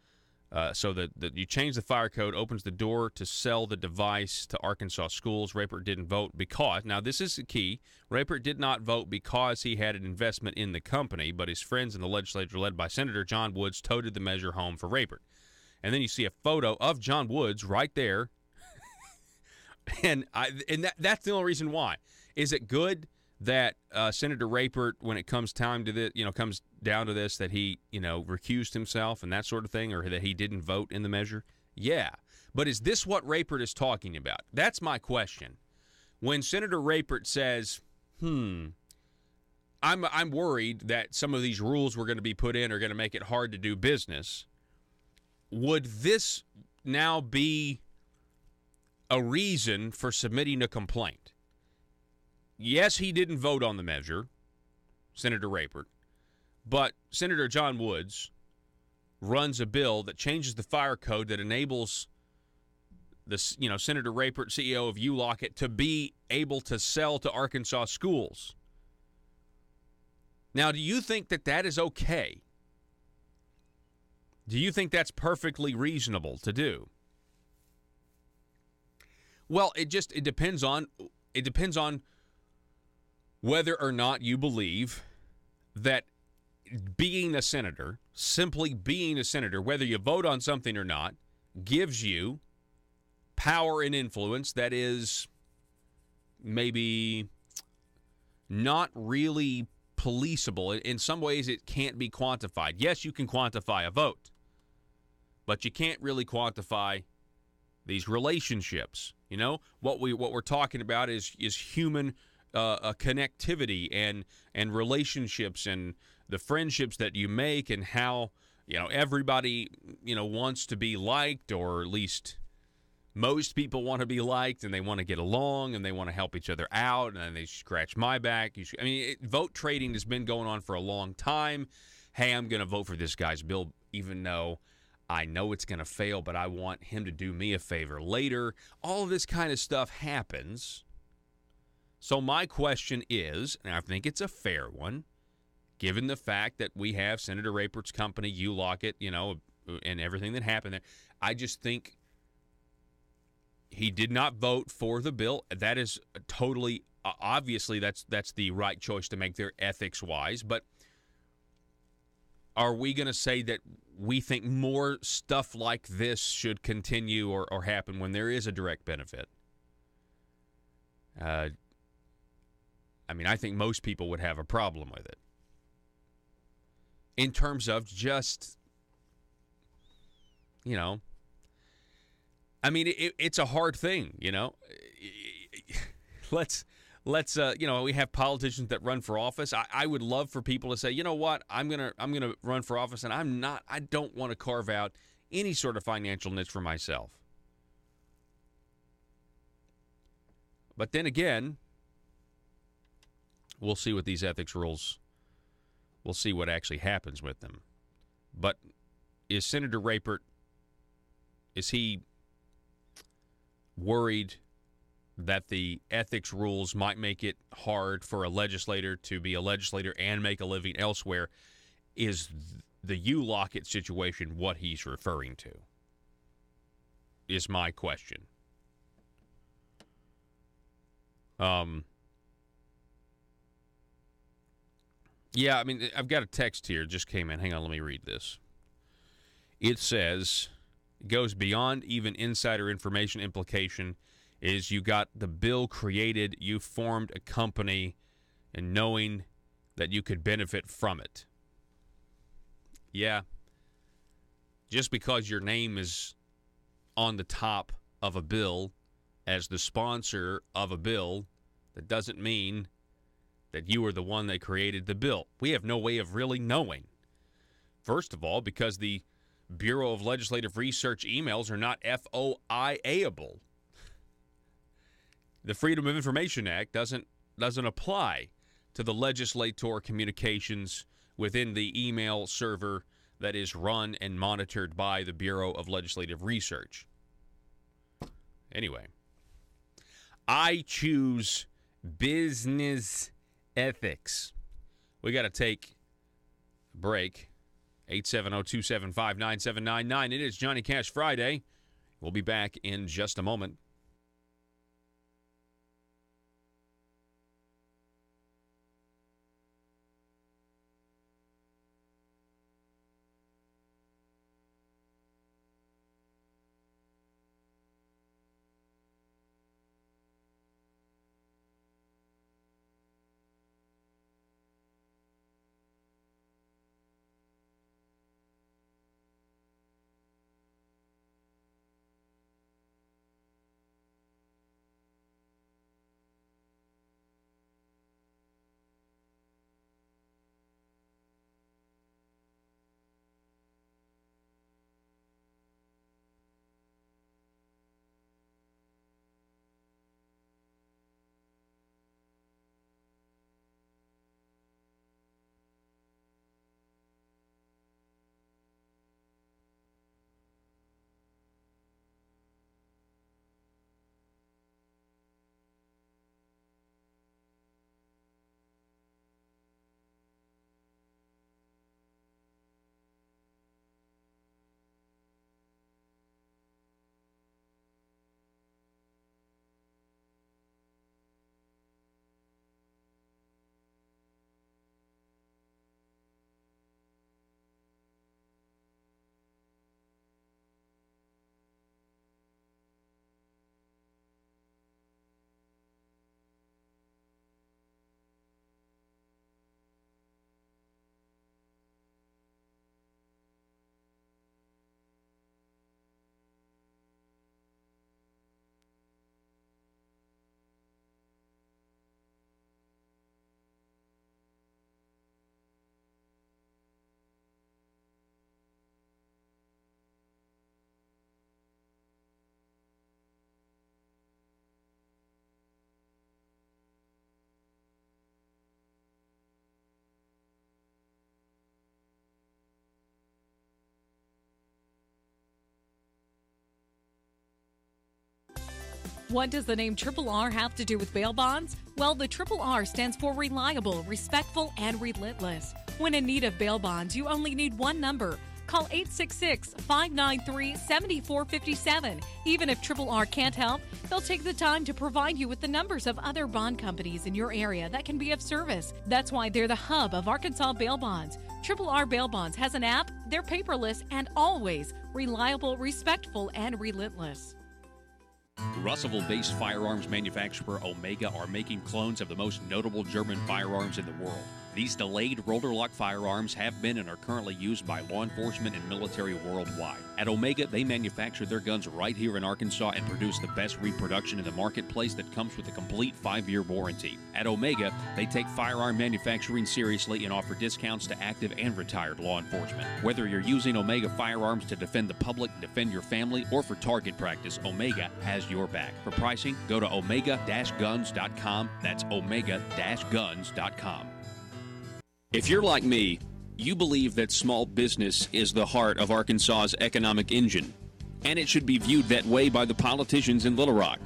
So that you change the fire code, opens the door to sell the device to Arkansas schools. Rapert didn't vote because, now this is the key, Rapert did not vote because he had an investment in the company, but his friends in the legislature led by Senator John Woods toted the measure home for Rapert. And then you see a photo of John Woods right there. and that's the only reason why. Is it good that Senator Rapert, when it comes time to this, comes down to this, that he, recused himself and that sort of thing, or that he didn't vote in the measure? Yeah. But is this what Rapert is talking about? That's my question. When Senator Rapert says, I'm worried that some of these rules we're going to be put in are going to make it hard to do business, would this now be a reason for submitting a complaint? Yes, he didn't vote on the measure, Senator Rapert, but Senator John Woods runs a bill that changes the fire code that enables Senator Rapert, CEO of ULOCIT, to be able to sell to Arkansas schools. Now, do you think that is okay? Do you think that's perfectly reasonable to do? Well, it depends on whether or not you believe that being a senator, simply being a senator, whether you vote on something or not, gives you power and influence that is maybe not really policeable. In some ways, it can't be quantified. Yes, you can quantify a vote, but you can't really quantify these relationships. What we're talking about is human connectivity and relationships and the friendships that you make, and how everybody wants to be liked, or at least most people want to be liked, and they want to get along, and they want to help each other out, and they scratch my back. Vote trading has been going on for a long time. Hey, I'm going to vote for this guy's bill even though I know it's going to fail, but I want him to do me a favor later. All of this kind of stuff happens. So my question is, and I think it's a fair one, given the fact that we have Senator Rapert's company, ULOCIT, and everything that happened there, I just think he did not vote for the bill. That is totally, obviously, that's the right choice to make there ethics-wise. But are we going to say that we think more stuff like this should continue or happen when there is a direct benefit? I think most people would have a problem with it. In terms of just, it's a hard thing, Let's we have politicians that run for office. I would love for people to say, you know what, I'm gonna run for office, and I don't want to carve out any sort of financial niche for myself. But then again, we'll see what these ethics rules, we'll see what actually happens with them. But is Senator Rapert, is he worried that the ethics rules might make it hard for a legislator to be a legislator and make a living elsewhere? Is the ULOCIT situation what he's referring to? Is my question. Yeah, I've got a text here. It just came in. Hang on, let me read this. It says, it goes beyond even insider information implication, is you got the bill created, you formed a company, and knowing that you could benefit from it. Yeah. Just because your name is on the top of a bill as the sponsor of a bill, that doesn't mean that you are the one that created the bill. We have no way of really knowing. First of all, because the Bureau of Legislative Research emails are not FOIA-able. The Freedom of Information Act doesn't apply to the legislator communications within the email server that is run and monitored by the Bureau of Legislative Research. Anyway, I choose business ethics. We got to take a break. 870-275-9799. It is Johnny Cash Friday. We'll be back in just a moment. What does the name Triple R have to do with bail bonds? Well, the Triple R stands for reliable, respectful, and relentless. When in need of bail bonds, you only need one number. Call 866-593-7457. Even if Triple R can't help, they'll take the time to provide you with the numbers of other bond companies in your area that can be of service. That's why they're the hub of Arkansas bail bonds. Triple R Bail Bonds has an app, they're paperless, and always reliable, respectful, and relentless. Russellville-based firearms manufacturer Omega are making clones of the most notable German firearms in the world. These delayed rotor-lock firearms have been and are currently used by law enforcement and military worldwide. At Omega, they manufacture their guns right here in Arkansas and produce the best reproduction in the marketplace that comes with a complete 5-year warranty. At Omega, they take firearm manufacturing seriously and offer discounts to active and retired law enforcement. Whether you're using Omega firearms to defend the public, defend your family, or for target practice, Omega has your back. For pricing, go to omega-guns.com. That's omega-guns.com. If you're like me, you believe that small business is the heart of Arkansas's economic engine, and it should be viewed that way by the politicians in Little Rock.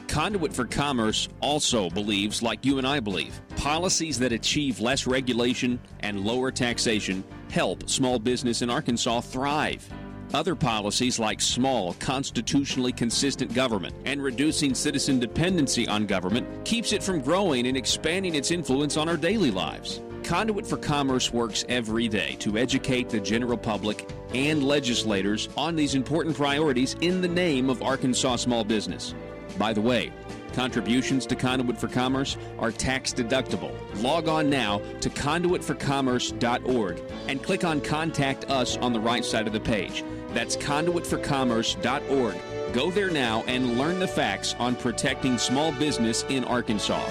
Conduit for Commerce also believes, like you and I believe, policies that achieve less regulation and lower taxation help small business in Arkansas thrive. Other policies like small, constitutionally consistent government and reducing citizen dependency on government keeps it from growing and expanding its influence on our daily lives. Conduit for Commerce works every day to educate the general public and legislators on these important priorities in the name of Arkansas small business. By the way, contributions to Conduit for Commerce are tax deductible. Log on now to conduitforcommerce.org and click on Contact Us on the right side of the page. That's conduitforcommerce.org. Go there now and learn the facts on protecting small business in Arkansas.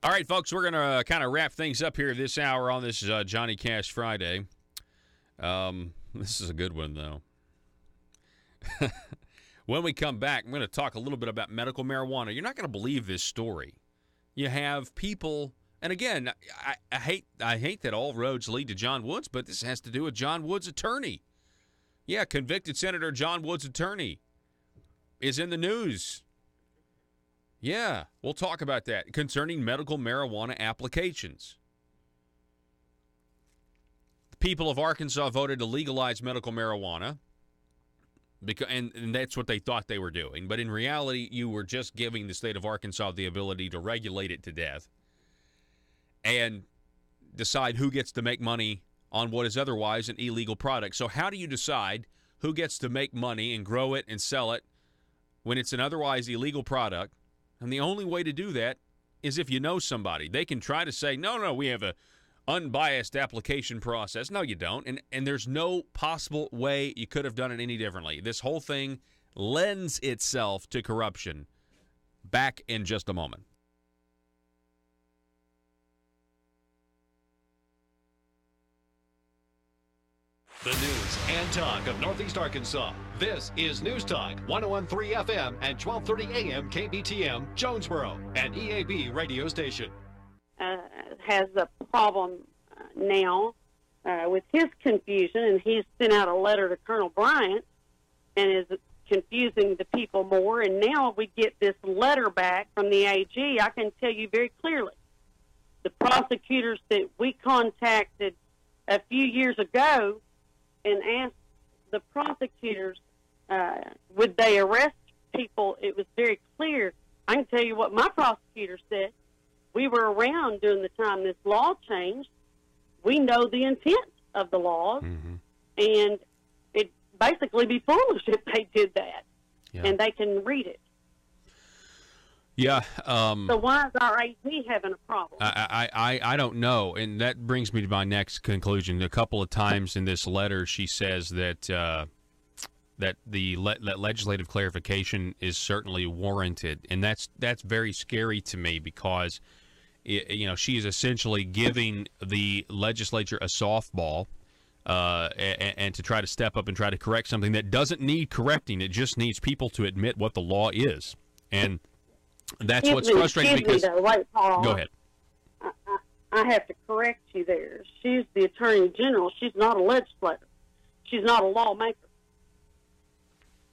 All right, folks, we're going to kind of wrap things up here this hour on this Johnny Cash Friday. This is a good one, though. When we come back, I'm going to talk a little bit about medical marijuana. You're not going to believe this story. You have people, and again, I hate that all roads lead to John Woods, but this has to do with John Woods' attorney. Yeah, convicted Senator John Woods' attorney is in the news. Yeah, we'll talk about that concerning medical marijuana applications. The people of Arkansas voted to legalize medical marijuana, because, and that's what they thought they were doing. But in reality, you were just giving the state of Arkansas the ability to regulate it to death and decide who gets to make money on what is otherwise an illegal product. So how do you decide who gets to make money and grow it and sell it when it's an otherwise illegal product? And the only way to do that is if you know somebody. They can try to say, no, we have a unbiased application process. No, you don't. And there's no possible way you could have done it any differently. This whole thing lends itself to corruption. Back in just a moment. The news and talk of Northeast Arkansas. This is News Talk, 101.3 FM and 12:30 AM KBTM, Jonesboro, an EAB radio station. Has a problem now with his confusion, and he's sent out a letter to Colonel Bryant and is confusing the people more. And now we get this letter back from the AG. I can tell you very clearly, the prosecutors that we contacted a few years ago and asked the prosecutors, would they arrest people, it was very clear. I can tell you what my prosecutor said. We were around during the time this law changed. We know the intent of the laws, and it'd basically be foolish if they did that, and they can read it. Yeah. So why is our AG having a problem? I don't know, and that brings me to my next conclusion. A couple of times in this letter, she says that that legislative clarification is certainly warranted, and that's very scary to me because she is essentially giving the legislature a softball, and to try to step up and try to correct something that doesn't need correcting. It just needs people to admit what the law is, and that's what's frustrating because... Wait, Paul. Go ahead. I have to correct you there. She's the Attorney General. She's not a legislator. She's not a lawmaker.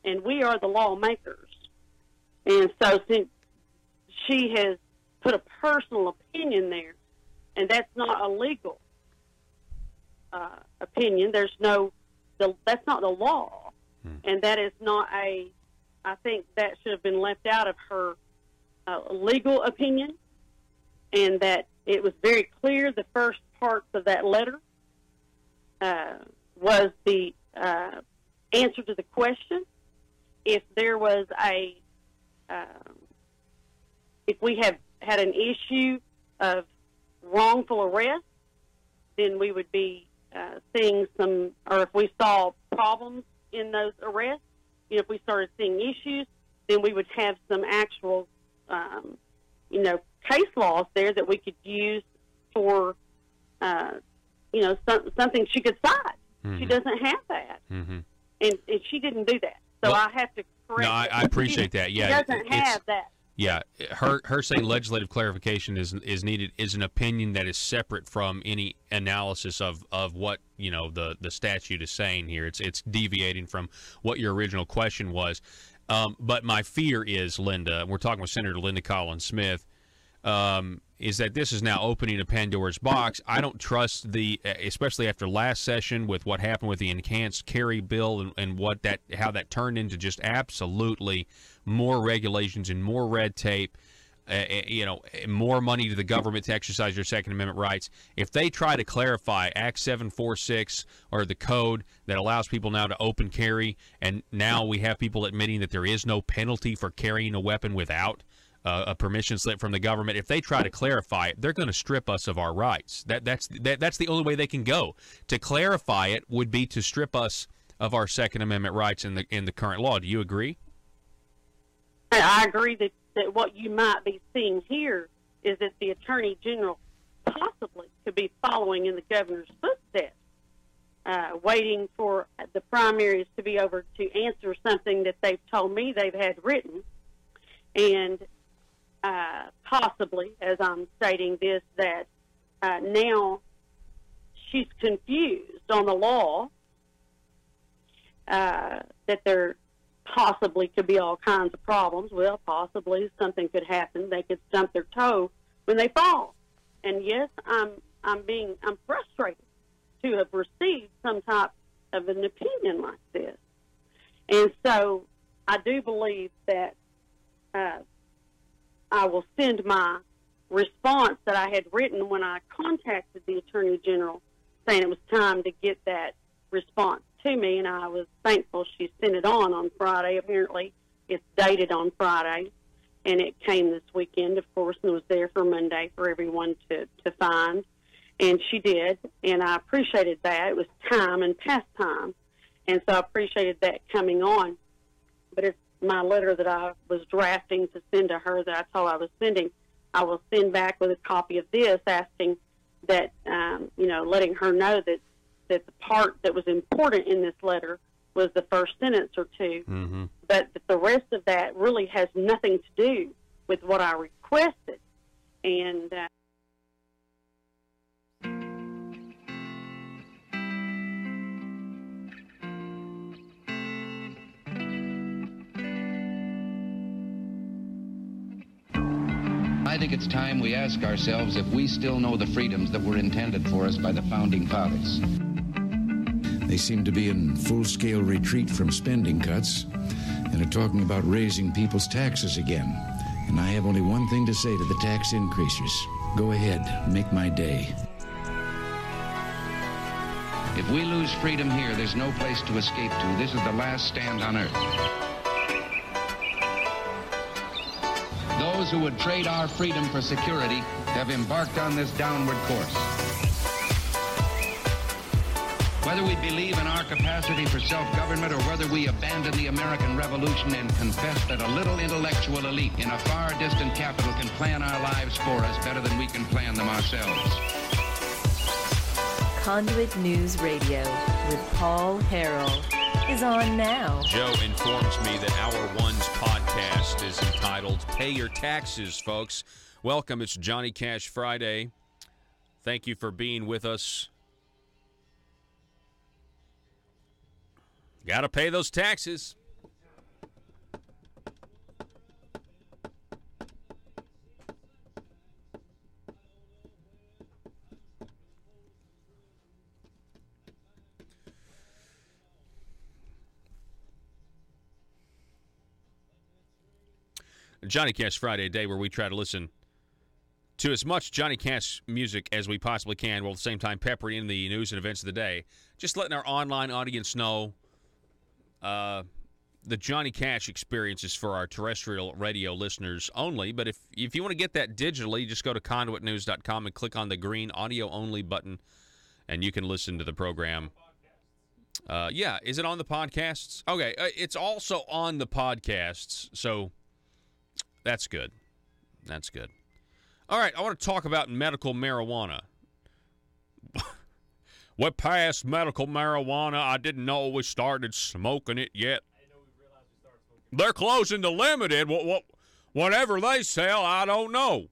And we are the lawmakers. And so since she has put a personal opinion there, and that's not a legal opinion, that's not the law. And that is not I think that should have been left out of her legal opinion, and that it was very clear the first parts of that letter was the answer to the question. If there was if we have had an issue of wrongful arrest, then we would be seeing some, or if we saw problems in those arrests, if we started seeing issues, then we would have some actual case laws there that we could use for, something she could cite. She doesn't have that. And she didn't do that. So I have to correct No, I appreciate that. Yeah, she doesn't have that. Yeah, her saying legislative clarification is needed is an opinion that is separate from any analysis of what the statute is saying here. It's deviating from what your original question was. But my fear is, Linda, and we're talking with Senator Linda Collins Smith, is that this is now opening a Pandora's box. I don't trust especially after last session with what happened with the enhanced carry bill and how that turned into just absolutely more regulations and more red tape, more money to the government to exercise their Second Amendment rights. If they try to clarify Act 746 or the code that allows people now to open carry, and now we have people admitting that there is no penalty for carrying a weapon without a permission slip from the government. If they try to clarify it, they're going to strip us of our rights. That's the only way they can go. To clarify it would be to strip us of our Second Amendment rights in the current law. Do you agree? I agree that what you might be seeing here is that the Attorney General possibly could be following in the governor's footsteps, waiting for the primaries to be over to answer something that they've told me they've had written. And possibly, as I'm stating this, that now she's confused on the law, that there possibly could be all kinds of problems. Well, possibly something could happen. They could stump their toe when they fall. And yes, I'm frustrated to have received some type of an opinion like this. And so I do believe that I will send my response that I had written when I contacted the Attorney General, saying it was time to get that response to me, and I was thankful she sent it on Friday. Apparently it's dated on Friday, and it came this weekend, of course, and was there for Monday for everyone to find, and she did, and I appreciated that. It was time and past time, and so I appreciated that coming on. But it's my letter that I was drafting to send to her that I told I was sending. I will send back with a copy of this, asking that, letting her know that the part that was important in this letter was the first sentence or two, but that the rest of that really has nothing to do with what I requested. And I think it's time we ask ourselves if we still know the freedoms that were intended for us by the Founding Fathers. They seem to be in full-scale retreat from spending cuts and are talking about raising people's taxes again. And I have only one thing to say to the tax increasers. Go ahead, make my day. If we lose freedom here, there's no place to escape to. This is the last stand on earth. Those who would trade our freedom for security have embarked on this downward course. Whether we believe in our capacity for self-government or whether we abandon the American Revolution and confess that a little intellectual elite in a far distant capital can plan our lives for us better than we can plan them ourselves. Conduit News Radio with Paul Harrell is on now. Joe informs me that Hour One's podcast is entitled Pay Your Taxes, folks. Welcome. It's Johnny Cash Friday. Thank you for being with us. Got to pay those taxes. Johnny Cash Friday, a day where we try to listen to as much Johnny Cash music as we possibly can, while at the same time peppering in the news and events of the day. Just letting our online audience know the Johnny Cash experience is for our terrestrial radio listeners only. But if you want to get that digitally, just go to conduitnews.com and click on the green audio only button, and you can listen to the program. Yeah, is it on the podcasts? Okay, it's also on the podcasts, so that's good. That's good. All right, I want to talk about medical marijuana. We're past medical marijuana. I didn't know we started smoking it yet. They're closing the limited. Whatever they sell, I don't know.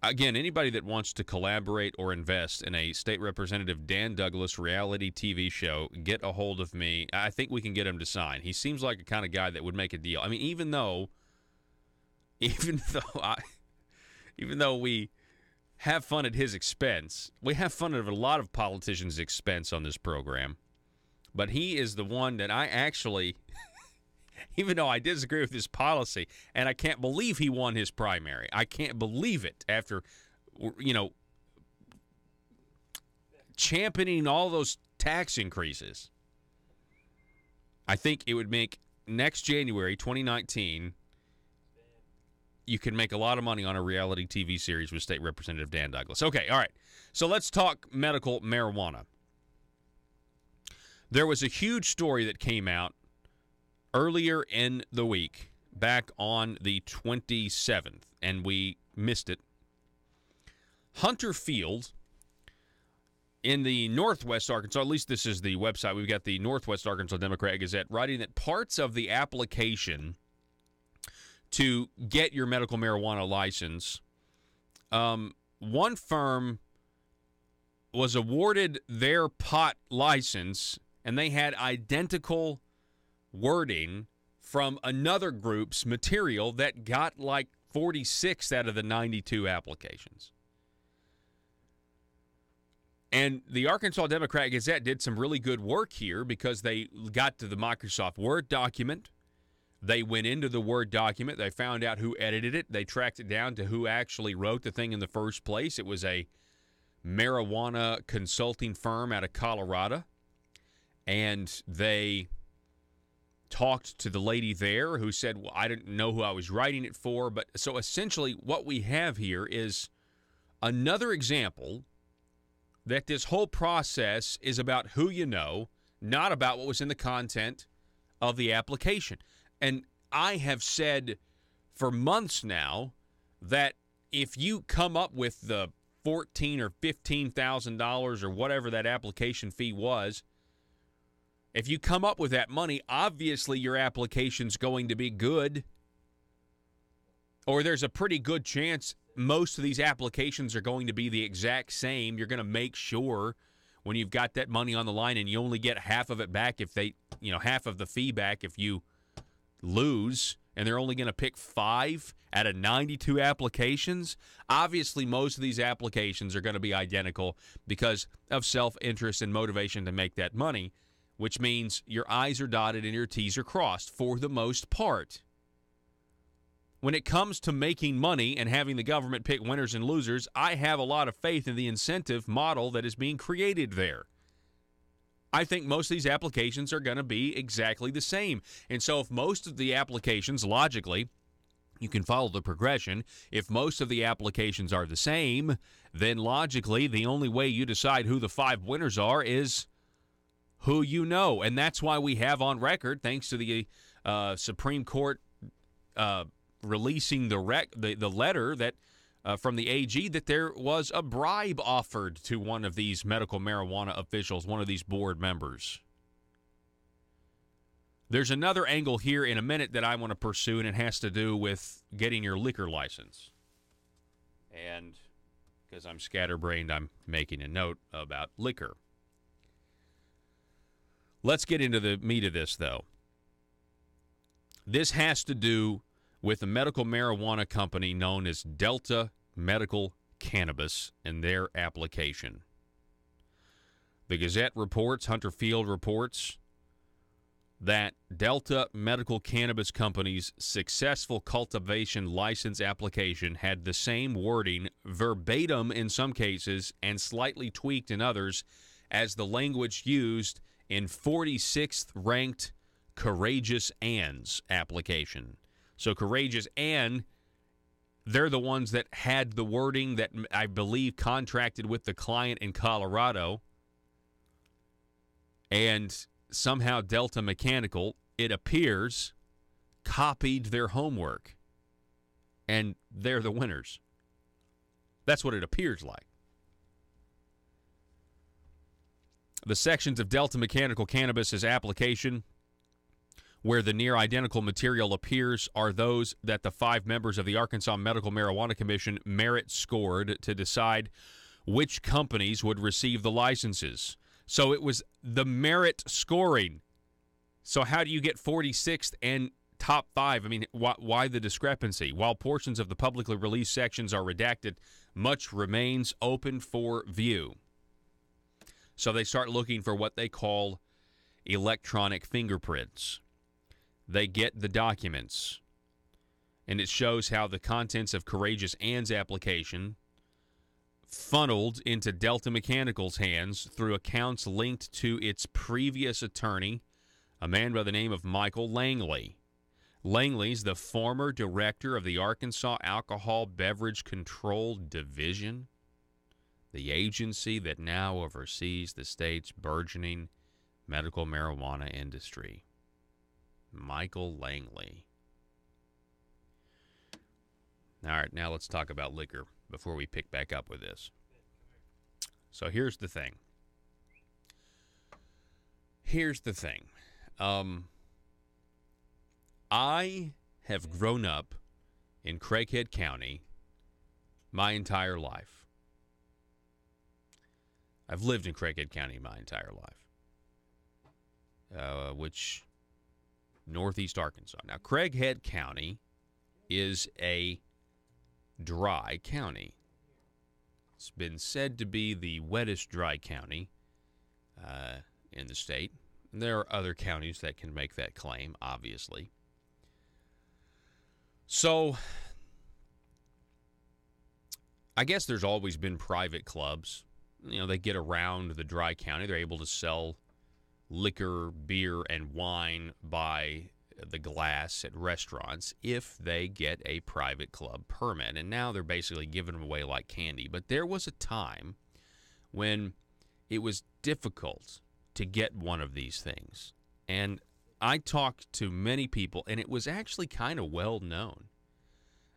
Again, anybody that wants to collaborate or invest in a State Representative Dan Douglas reality TV show, get a hold of me. I think we can get him to sign. He seems like the kind of guy that would make a deal. I mean, even though we have fun at his expense, we have fun at a lot of politicians' expense on this program. But he is the one that I actually, even though I disagree with his policy, and I can't believe he won his primary. I can't believe it after, championing all those tax increases. I think it would make next January, 2019, you can make a lot of money on a reality TV series with State Representative Dan Douglas. Okay, all right. So let's talk medical marijuana. There was a huge story that came out earlier in the week, back on the 27th, and we missed it. Hunter Field in the Northwest Arkansas, at least this is the website, we've got the Northwest Arkansas Democrat-Gazette, writing that parts of the application to get your medical marijuana license, one firm was awarded their pot license, and they had identical wording from another group's material that got like 46 out of the 92 applications. And the Arkansas Democrat-Gazette did some really good work here because they got to the Microsoft Word document. They went into the Word document. They found out who edited it. They tracked it down to who actually wrote the thing in the first place. It was a marijuana consulting firm out of Colorado. And they talked to the lady there who said, well, I didn't know who I was writing it for. But so essentially what we have here is another example that this whole process is about who you know, not about what was in the content of the application. And I have said for months now that if you come up with the $14,000 or $15,000 or whatever that application fee was, if you come up with that money, obviously your application's going to be good. Or there's a pretty good chance most of these applications are going to be the exact same. You're going to make sure when you've got that money on the line and you only get half of it back if they, half of the fee back if you lose, and they're only going to pick 5 out of 92 applications. Obviously, most of these applications are going to be identical because of self-interest and motivation to make that money, which means your I's are dotted and your T's are crossed for the most part. When it comes to making money and having the government pick winners and losers, I have a lot of faith in the incentive model that is being created there. I think most of these applications are going to be exactly the same. And so if most of the applications, logically, you can follow the progression. If most of the applications are the same, then logically the only way you decide who the 5 winners are is who you know. And that's why we have on record, thanks to the Supreme Court releasing the letter that from the AG, that there was a bribe offered to one of these medical marijuana officials, one of these board members. There's another angle here in a minute that I want to pursue, and it has to do with getting your liquor license. And because I'm scatterbrained, I'm making a note about liquor. Let's get into the meat of this, though. This has to do with a medical marijuana company known as Delta Medical Cannabis and their application. The Gazette reports, Hunter Field reports, that Delta Medical Cannabis Company's successful cultivation license application had the same wording verbatim in some cases and slightly tweaked in others as the language used in 46th ranked Courageous Ann's application. So Courageous Ann, they're the ones that had the wording that I believe contracted with the client in Colorado. And somehow Delta Mechanical, it appears, copied their homework. And they're the winners. That's what it appears like. The sections of Delta Mechanical Cannabis's application where the near-identical material appears are those that the 5 members of the Arkansas Medical Marijuana Commission merit scored to decide which companies would receive the licenses. So it was the merit scoring. So how do you get 46th and top 5? I mean, why the discrepancy? While portions of the publicly released sections are redacted, much remains open for view. So they start looking for what they call electronic fingerprints. They get the documents, and it shows how the contents of Courageous Ann's application funneled into Delta Mechanical's hands through accounts linked to its previous attorney, a man by the name of Michael Langley. Langley's the former director of the Arkansas Alcohol Beverage Control Division, the agency that now oversees the state's burgeoning medical marijuana industry. Michael Langley. All right, now let's talk about liquor before we pick back up with this. So here's the thing. I have grown up in Craighead County my entire life. I've lived in Craighead County my entire life, which northeast Arkansas. Now, Craighead County is a dry county. It's been said to be the wettest dry county in the state. There are other counties that can make that claim, obviously. So, I guess there's always been private clubs. You know, they get around the dry county. They're able to sell liquor, beer, and wine by the glass at restaurants if they get a private club permit. And now they're basically giving them away like candy. But there was a time when it was difficult to get one of these things. And I talked to many people, and it was actually kind of well known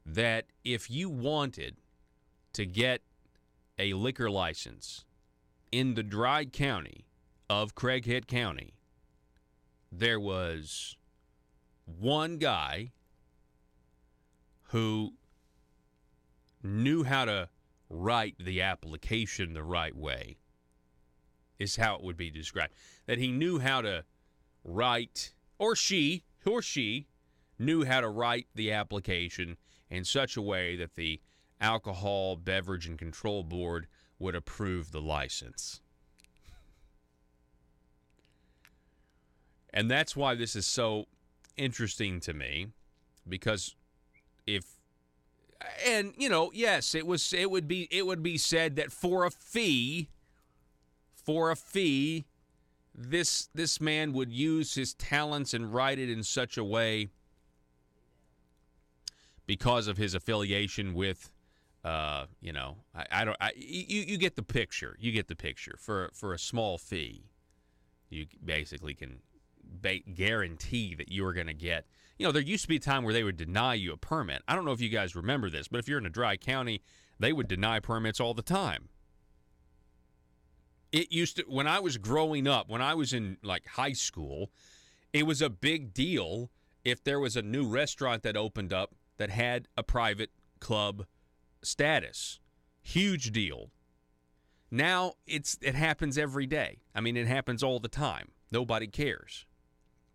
that if you wanted to get a liquor license in the dry county of Craighead County, there was one guy who knew how to write the application the right way, is how it would be described. That he knew how to write, or she knew how to write the application in such a way that the Alcohol Beverage and Control Board would approve the license. And that's why this is so interesting to me, because yes, it would be said that for a fee, this man would use his talents and write it in such a way because of his affiliation with, you get the picture. You get the picture. For a small fee, you basically can guarantee that you are going to get. There used to be a time where they would deny you a permit. I don't know if you guys remember this, but if you're in a dry county, they would deny permits all the time. It used to, when I was growing up, when I was in high school, it was a big deal if there was a new restaurant that opened up that had a private club status. Huge deal. Now it happens every day. I mean, it happens all the time. Nobody cares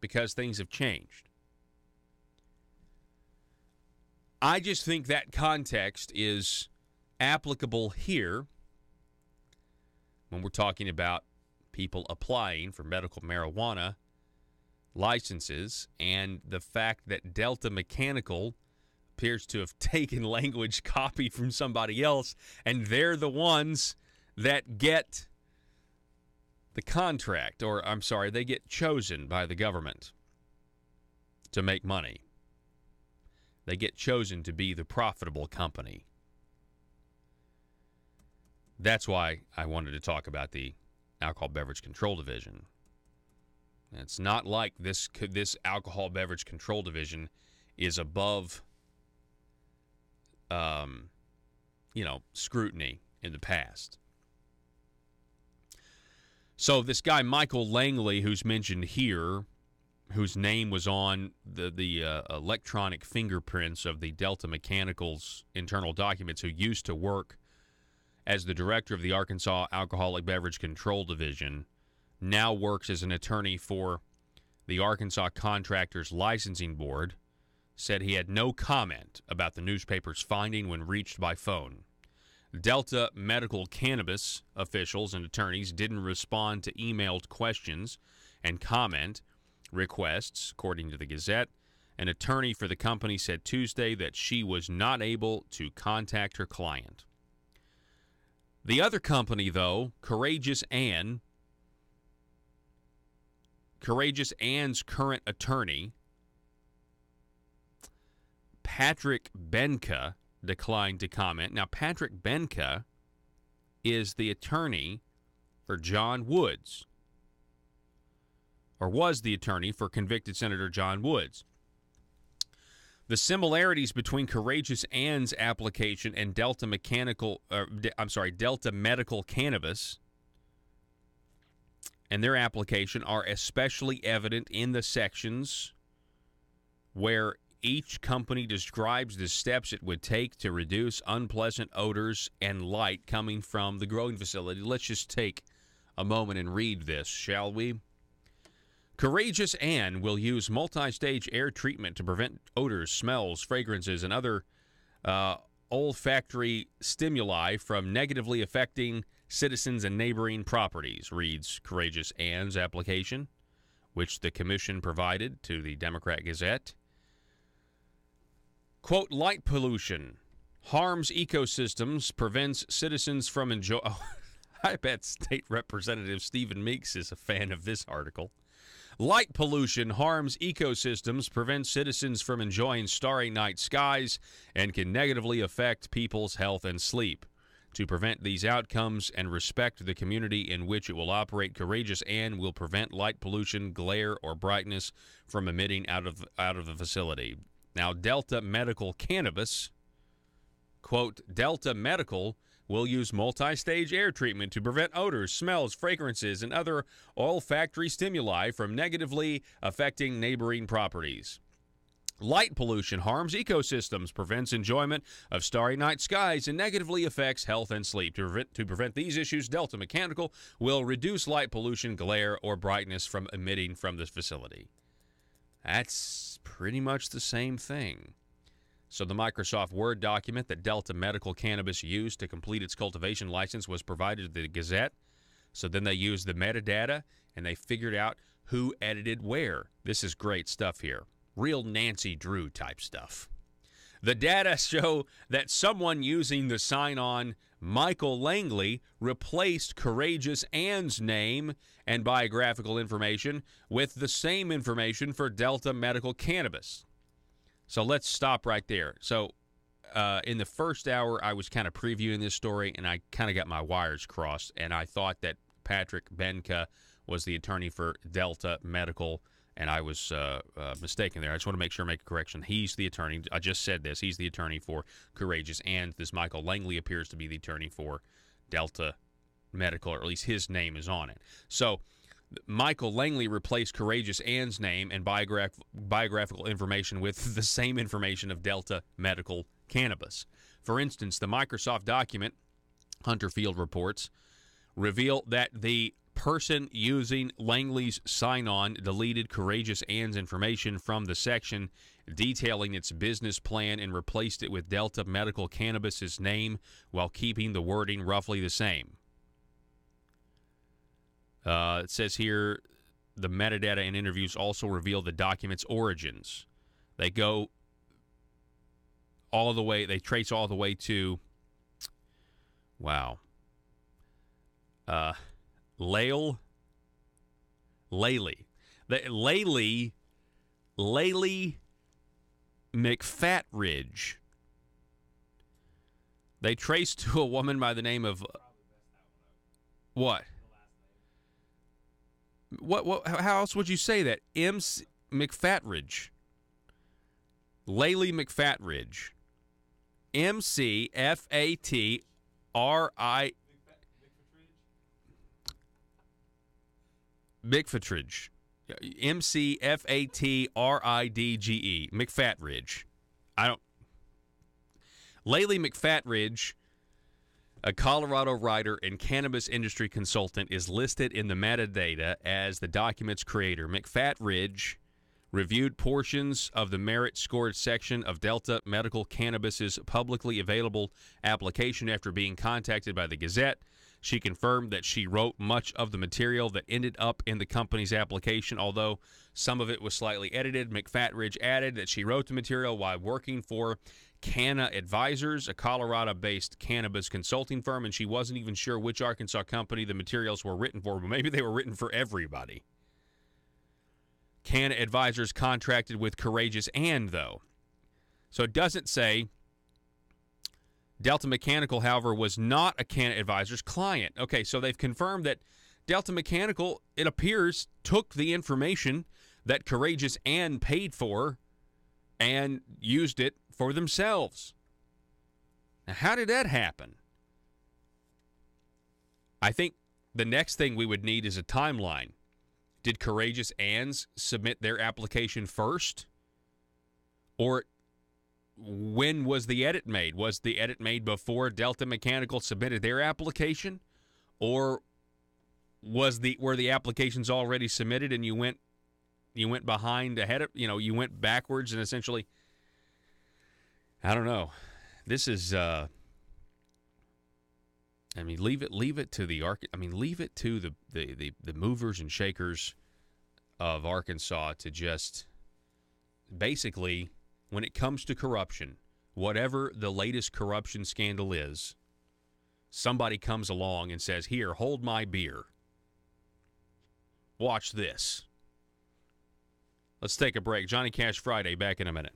because things have changed. I just think that context is applicable here when we're talking about people applying for medical marijuana licenses, and the fact that Delta Mechanical appears to have taken language copied from somebody else, and they're the ones that get the contract, or I'm sorry, they get chosen by the government to make money. They get chosen to be the profitable company. That's why I wanted to talk about the Alcohol Beverage Control Division. It's not like this Alcohol Beverage Control Division is above, scrutiny in the past. So this guy, Michael Langley, who's mentioned here, whose name was on the electronic fingerprints of the Delta Mechanical's internal documents, who used to work as the director of the Arkansas Alcoholic Beverage Control Division, now works as an attorney for the Arkansas Contractors Licensing Board, said he had no comment about the newspaper's finding when reached by phone. Delta Medical Cannabis officials and attorneys didn't respond to emailed questions and comment requests, according to the Gazette. An attorney for the company said Tuesday that she was not able to contact her client. The other company, though, Courageous Ann's current attorney, Patrick Benka, declined to comment. Now, Patrick Benka is the attorney for John Woods, or was the attorney for convicted Senator John Woods. The similarities between Courageous Anne's application and Delta Medical Cannabis and their application are especially evident in the sections where each company describes the steps it would take to reduce unpleasant odors and light coming from the growing facility. Let's just take a moment and read this, shall we? Courageous Anne will use multi-stage air treatment to prevent odors, smells, fragrances, and other olfactory stimuli from negatively affecting citizens and neighboring properties, reads Courageous Anne's application, which the commission provided to the Democrat Gazette. Quote, light pollution harms ecosystems, prevents citizens from enjoy... Oh, I bet State Representative Stephen Meeks is a fan of this article. Light pollution harms ecosystems, prevents citizens from enjoying starry night skies, and can negatively affect people's health and sleep. To prevent these outcomes and respect the community in which it will operate, Courageous Anne will prevent light pollution, glare, or brightness from emitting out of the facility. Now, Delta Medical Cannabis, quote, Delta Medical will use multi-stage air treatment to prevent odors, smells, fragrances, and other olfactory stimuli from negatively affecting neighboring properties. Light pollution harms ecosystems, prevents enjoyment of starry night skies, and negatively affects health and sleep. To prevent these issues, Delta Mechanical will reduce light pollution, glare, or brightness from emitting from this facility. That's pretty much the same thing. So the Microsoft Word document that Delta Medical Cannabis used to complete its cultivation license was provided to the Gazette. So then they used the metadata, and they figured out who edited where. This is great stuff here. Real Nancy Drew type stuff. The data show that someone using the sign-on Michael Langley replaced Courageous Anne's name and biographical information with the same information for Delta Medical Cannabis. So let's stop right there. So in the first hour, I was kind of previewing this story, and I kind of got my wires crossed, and I thought that Patrick Benka was the attorney for Delta Medical, and I was mistaken there. I just want to make sure I make a correction. He's the attorney. I just said this. He's the attorney for Courageous Anne. This Michael Langley appears to be the attorney for Delta Medical, or at least his name is on it. So Michael Langley replaced Courageous Anne's name and biographical information with the same information of Delta Medical Cannabis. For instance, the Microsoft document, Hunter Field reports, reveal that the person using Langley's sign-on deleted Courageous Anne's information from the section detailing its business plan and replaced it with Delta Medical Cannabis's name while keeping the wording roughly the same. It says here, the metadata and interviews also reveal the document's origins. They go all the way, they trace all the way to, wow, Laley McFatridge. They trace to a woman by the name of what? What? How else would you say that? M.C. McFatridge. Laley McFatridge. M.C.F.A.T.R.I. McFatridge. M.C.F.A.T.R.I.D.G.E. McFatridge. Laley McFatridge, a Colorado writer and cannabis industry consultant, is listed in the metadata as the document's creator. McFatridge reviewed portions of the merit scored section of Delta Medical Cannabis's publicly available application after being contacted by the Gazette. She confirmed that she wrote much of the material that ended up in the company's application, although some of it was slightly edited. McFatridge added that she wrote the material while working for Canna Advisors, a Colorado-based cannabis consulting firm, and she wasn't even sure which Arkansas company the materials were written for, but maybe they were written for everybody. Canna Advisors contracted with Courageous Anne, though. So it doesn't say. Delta Mechanical, however, was not a Canna Advisors client. Okay, so they've confirmed that Delta Mechanical, it appears, took the information that Courageous Anne paid for and used it for themselves. Now, how did that happen? I think the next thing we would need is a timeline. Did Courageous Anns submit their application first? Or when was the edit made? Was the edit made before Delta Mechanical submitted their application? Or were the applications already submitted and you went behind ahead of, you went backwards and essentially, I don't know. This is leave it to the movers and shakers of Arkansas to just basically, when it comes to corruption, whatever the latest corruption scandal is, somebody comes along and says, "Here, hold my beer. Watch this." Let's take a break. Johnny Cash Friday, back in a minute.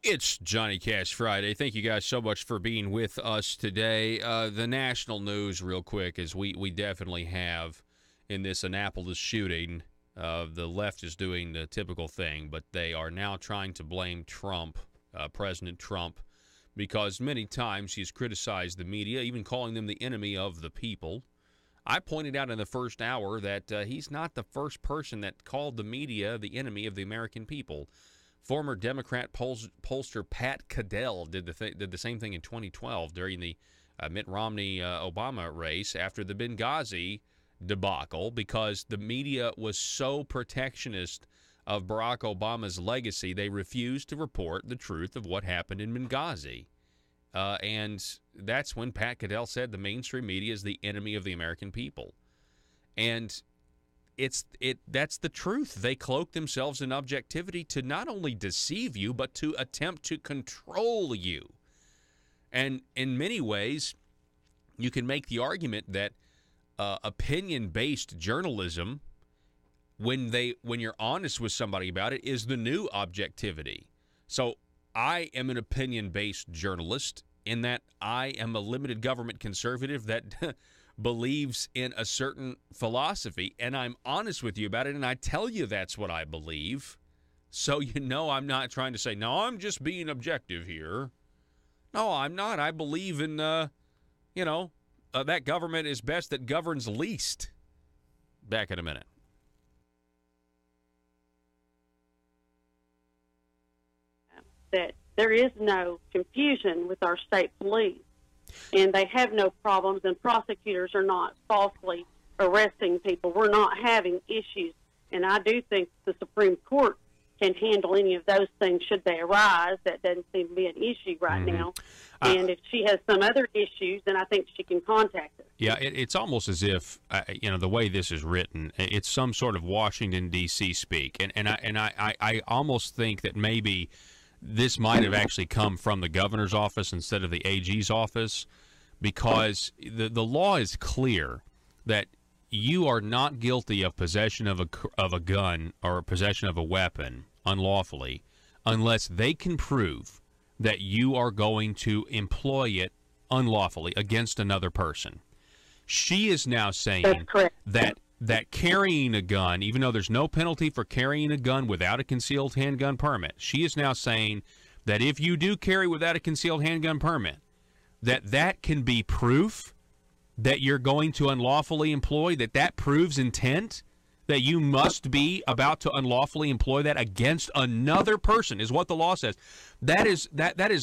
It's Johnny Cash Friday. Thank you guys so much for being with us today. The national news, real quick, is we definitely have in this Annapolis shooting. The left is doing the typical thing, but they are now trying to blame Trump, President Trump, because many times he's criticized the media, even calling them the enemy of the people. I pointed out in the first hour that he's not the first person that called the media the enemy of the American people. Former Democrat pollster Pat Cadell did the same thing in 2012 during the Mitt Romney-Obama race after the Benghazi debacle, because the media was so protectionist of Barack Obama's legacy, they refused to report the truth of what happened in Benghazi. And that's when Pat Cadell said the mainstream media is the enemy of the American people. And that's the truth. They cloak themselves in objectivity to not only deceive you, but to attempt to control you. And in many ways, you can make the argument that opinion-based journalism, when you're honest with somebody about it, is the new objectivity. So I am an opinion-based journalist in that I am a limited government conservative that believes in a certain philosophy, and I'm honest with you about it, and I tell you that's what I believe. So I'm not trying to say, no, I'm just being objective here. No, I'm not. I believe in, that government is best that governs least. Back in a minute. That there is no confusion with our state police, and they have no problems, and prosecutors are not falsely arresting people. We're not having issues, and I do think the Supreme Court can handle any of those things should they arise. That doesn't seem to be an issue right now. And if she has some other issues, then I think she can contact us. Yeah, it's almost as if, the way this is written, it's some sort of Washington, D.C. speak. And I almost think that maybe this might have actually come from the governor's office instead of the AG's office, because the law is clear that you are not guilty of possession of a gun or possession of a weapon unlawfully unless they can prove that you are going to employ it unlawfully against another person. She is now saying that carrying a gun, even though there's no penalty for carrying a gun without a concealed handgun permit, she is now saying that if you do carry without a concealed handgun permit, that can be proof that you're going to unlawfully employ, that proves intent, that you must be about to unlawfully employ that against another person, is what the law says. That is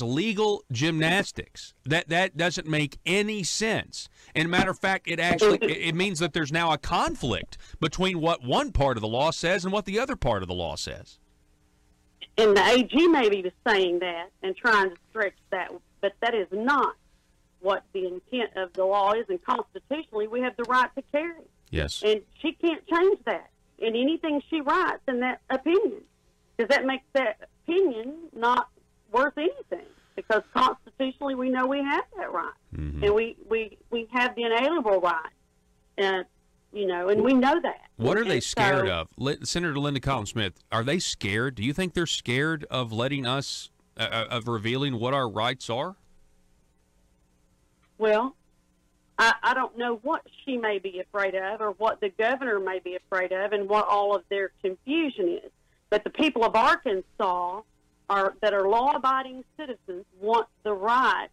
legal gymnastics. That doesn't make any sense. And matter of fact, it means that there's now a conflict between what one part of the law says and what the other part of the law says. And the AG may be saying that and trying to stretch that, but that is not what the intent of the law is, and constitutionally we have the right to carry. Yes. And she can't change that in anything she writes in that opinion, because that makes that opinion not worth anything, because constitutionally we know we have that right. Mm-hmm. And we have the inalienable right, and we know that. What are they scared of? Senator Linda Collins-Smith, are they scared? Do you think they're scared of letting us, of revealing what our rights are? Well, I don't know what she may be afraid of, or what the governor may be afraid of, and what all of their confusion is. But the people of Arkansas that are law-abiding citizens want the right,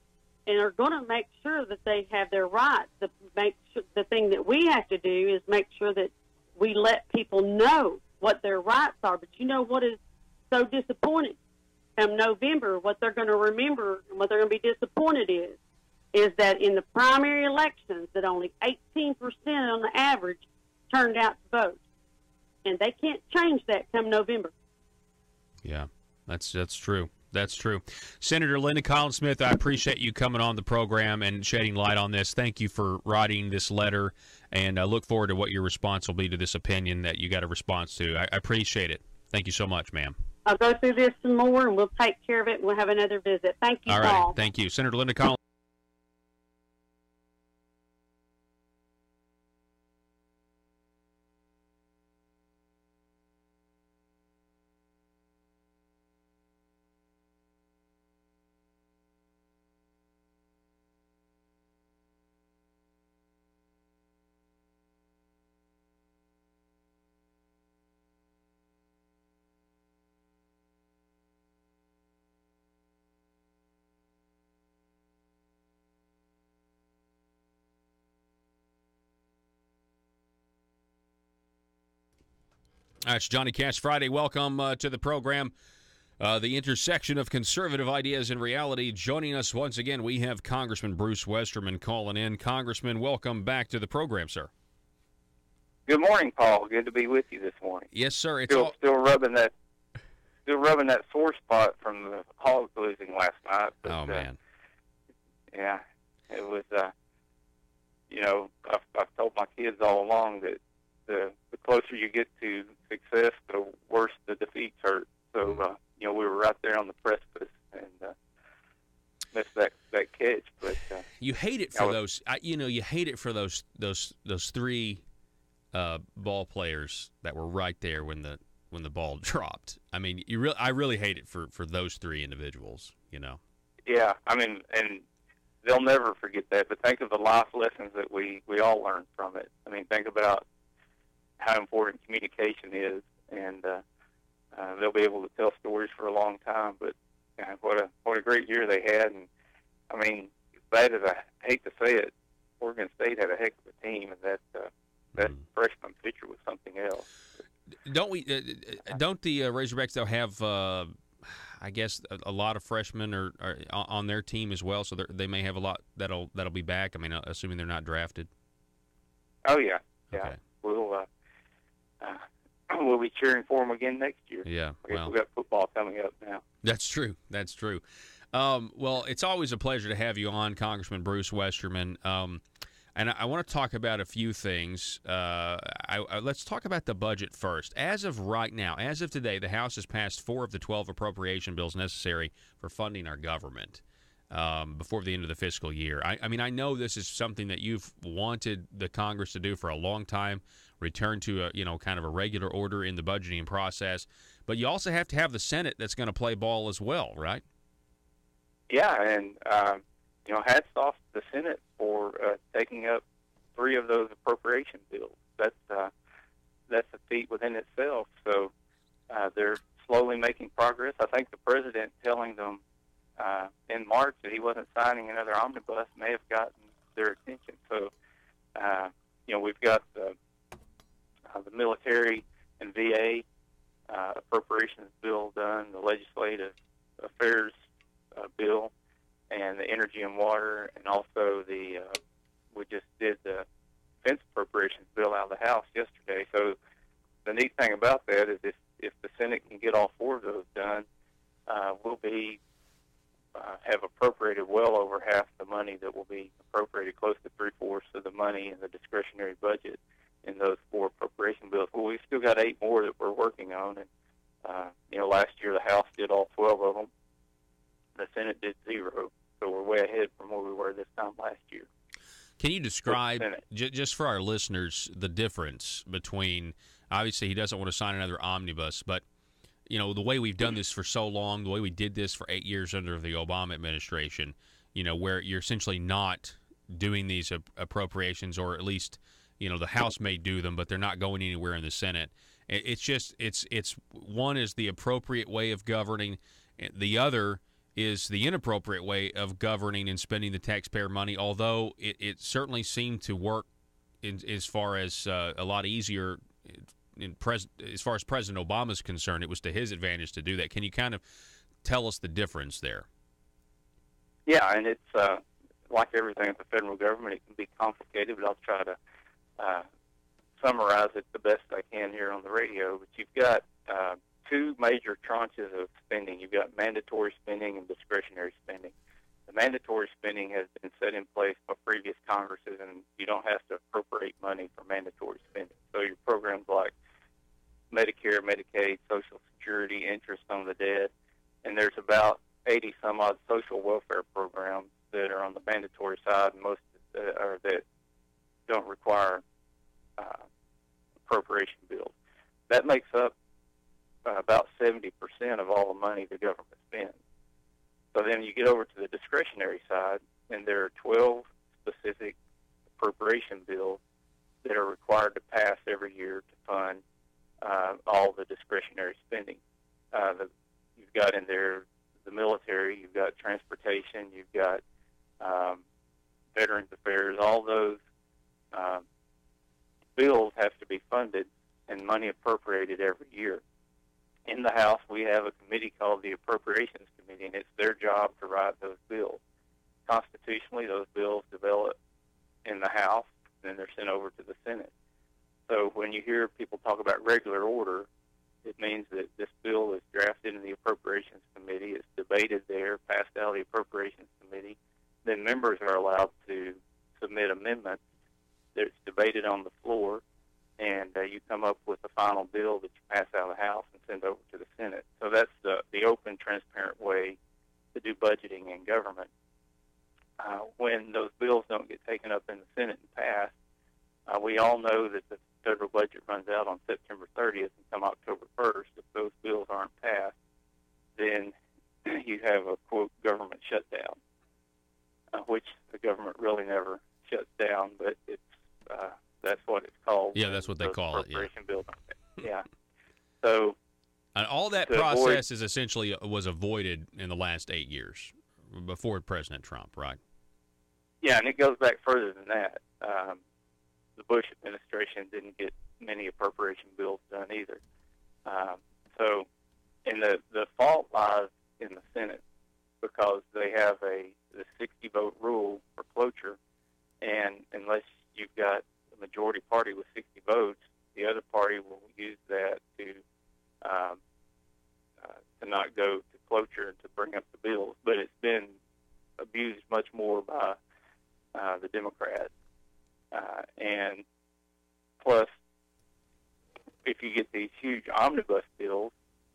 and are going to make sure that they have their rights. The thing that we have to do is make sure that we let people know what their rights are. But you know what is so disappointing? Come November, what they're going to remember and what they're going to be disappointed is that in the primary elections that only 18% on the average turned out to vote. And they can't change that come November. Yeah, that's true. That's true. Senator Linda Collins-Smith, I appreciate you coming on the program and shedding light on this. Thank you for writing this letter, and I look forward to what your response will be to this opinion that you got a response to. I appreciate it. Thank you so much, ma'am. I'll go through this some more, and we'll take care of it, and we'll have another visit. Thank you, All Paul. right. Thank you. Senator Linda Collins. It's Johnny Cash Friday. Welcome to the program, the intersection of conservative ideas and reality. Joining us once again, we have Congressman Bruce Westerman calling in. Congressman, welcome back to the program, sir. Good morning, Paul. Good to be with you this morning. Yes, sir. It's still rubbing that sore spot from the Hogs losing last night. But, oh man. Yeah, it was. I've told my kids all along that the closer you get to success, the worse the defeats hurt. So we were right there on the precipice and missed that catch. But you hate it for those. You hate it for those three ball players that were right there when the ball dropped. I mean, I really hate it for those three individuals. Yeah, I mean, and they'll never forget that. But think of the life lessons that we all learned from it. I mean, think about how important communication is, and they'll be able to tell stories for a long time. But what a great year they had, and I mean, as bad as I hate to say it, Oregon State had a heck of a team, and that freshman pitcher was something else. Don't we? Don't the Razorbacks though have? I guess a lot of freshmen are on their team as well, so they may have a lot that'll be back. I mean, assuming they're not drafted. Oh yeah, yeah. Okay. We'll be cheering for them again next year. Yeah, we've got football coming up now. That's true. That's true. Well, it's always a pleasure to have you on, Congressman Bruce Westerman. And I want to talk about a few things. Let's talk about the budget first. As of right now, as of today, the House has passed 4 of the 12 appropriation bills necessary for funding our government before the end of the fiscal year. I mean, I know this is something that you've wanted the Congress to do for a long time, return to kind of a regular order in the budgeting process. But you also have to have the Senate that's going to play ball as well, right? Yeah, and hats off to the Senate for taking up 3 of those appropriation bills. That's a feat within itself. So they're slowly making progress. I think the president telling them in March that he wasn't signing another omnibus may have gotten their attention. So we've got the military and VA appropriations bill done, the legislative affairs bill, and the energy and water, and also we just did the defense appropriations bill out of the House yesterday. So the neat thing about that is if the Senate can get all 4 of those done, we'll have appropriated well over half the money that will be appropriated, close to 3/4 of the money in the discretionary budget in those 4 appropriation bills. Well, we've still got 8 more that we're working on, and last year the House did all 12 of them. The Senate did 0. So we're way ahead from where we were this time last year. Can you describe, just for our listeners, the difference between, obviously he doesn't want to sign another omnibus, but the way we've done this for so long, the way we did this for 8 years under the Obama administration, where you're essentially not doing these appropriations, or at least, the House may do them, but they're not going anywhere in the Senate. It's one is the appropriate way of governing, the other is the inappropriate way of governing and spending the taxpayer money, although it certainly seemed to work as far as a lot easier as far as President Obama's concerned. It was to his advantage to do that. Can you kind of tell us the difference there? Yeah, and it's like everything at the federal government, it can be complicated, but I'll try to summarize it the best I can here on the radio. But you've got 2 major tranches of spending. You've got mandatory spending and discretionary spending. The mandatory spending has been set in place by previous Congresses, and you don't have to appropriate money for mandatory spending. So your programs like Medicare, Medicaid, Social Security, interest on the debt, and there's about 80 some odd social welfare programs that are on the mandatory side, and most that don't require appropriation bills. That makes up about 70% of all the money the government spends. So then you get over to the discretionary side, and there are 12 specific appropriation bills that are required to pass every year to fund all the discretionary spending. You've got in there the military, you've got transportation, you've got Veterans Affairs. All those bills have to be funded, and money appropriated every year. In the House, we have a committee called the Appropriations Committee, and it's their job to write those bills. Constitutionally, those bills develop in the House, and then they're sent over to the Senate. So when you hear people talk about regular order, it means that this bill is drafted in the Appropriations Committee, it's debated there, passed out of the Appropriations Committee, then members are allowed to submit amendments. It's debated on the floor, and you come up with a final bill that you pass out of the House and send over to the Senate. So that's the open, transparent way to do budgeting in government. When those bills don't get taken up in the Senate and passed, we all know that the federal budget runs out on September 30th, and come October 1st, if those bills aren't passed, then you have a, quote, government shutdown, which the government really never shuts down, but it's that's what it's called. Yeah, that's what they call it, yeah. Bill. Yeah. So and all that process is essentially was avoided in the last 8 years before President Trump, right? Yeah, and it goes back further than that. The Bush administration didn't get many appropriation bills done either. And the fault lies in the Senate, because they have the 60-vote rule for cloture, and unless you've got a majority party with 60 votes, the other party will use that to not go to cloture and to bring up the bills. But it's been abused much more by the Democrats. And plus, if you get these huge omnibus bills,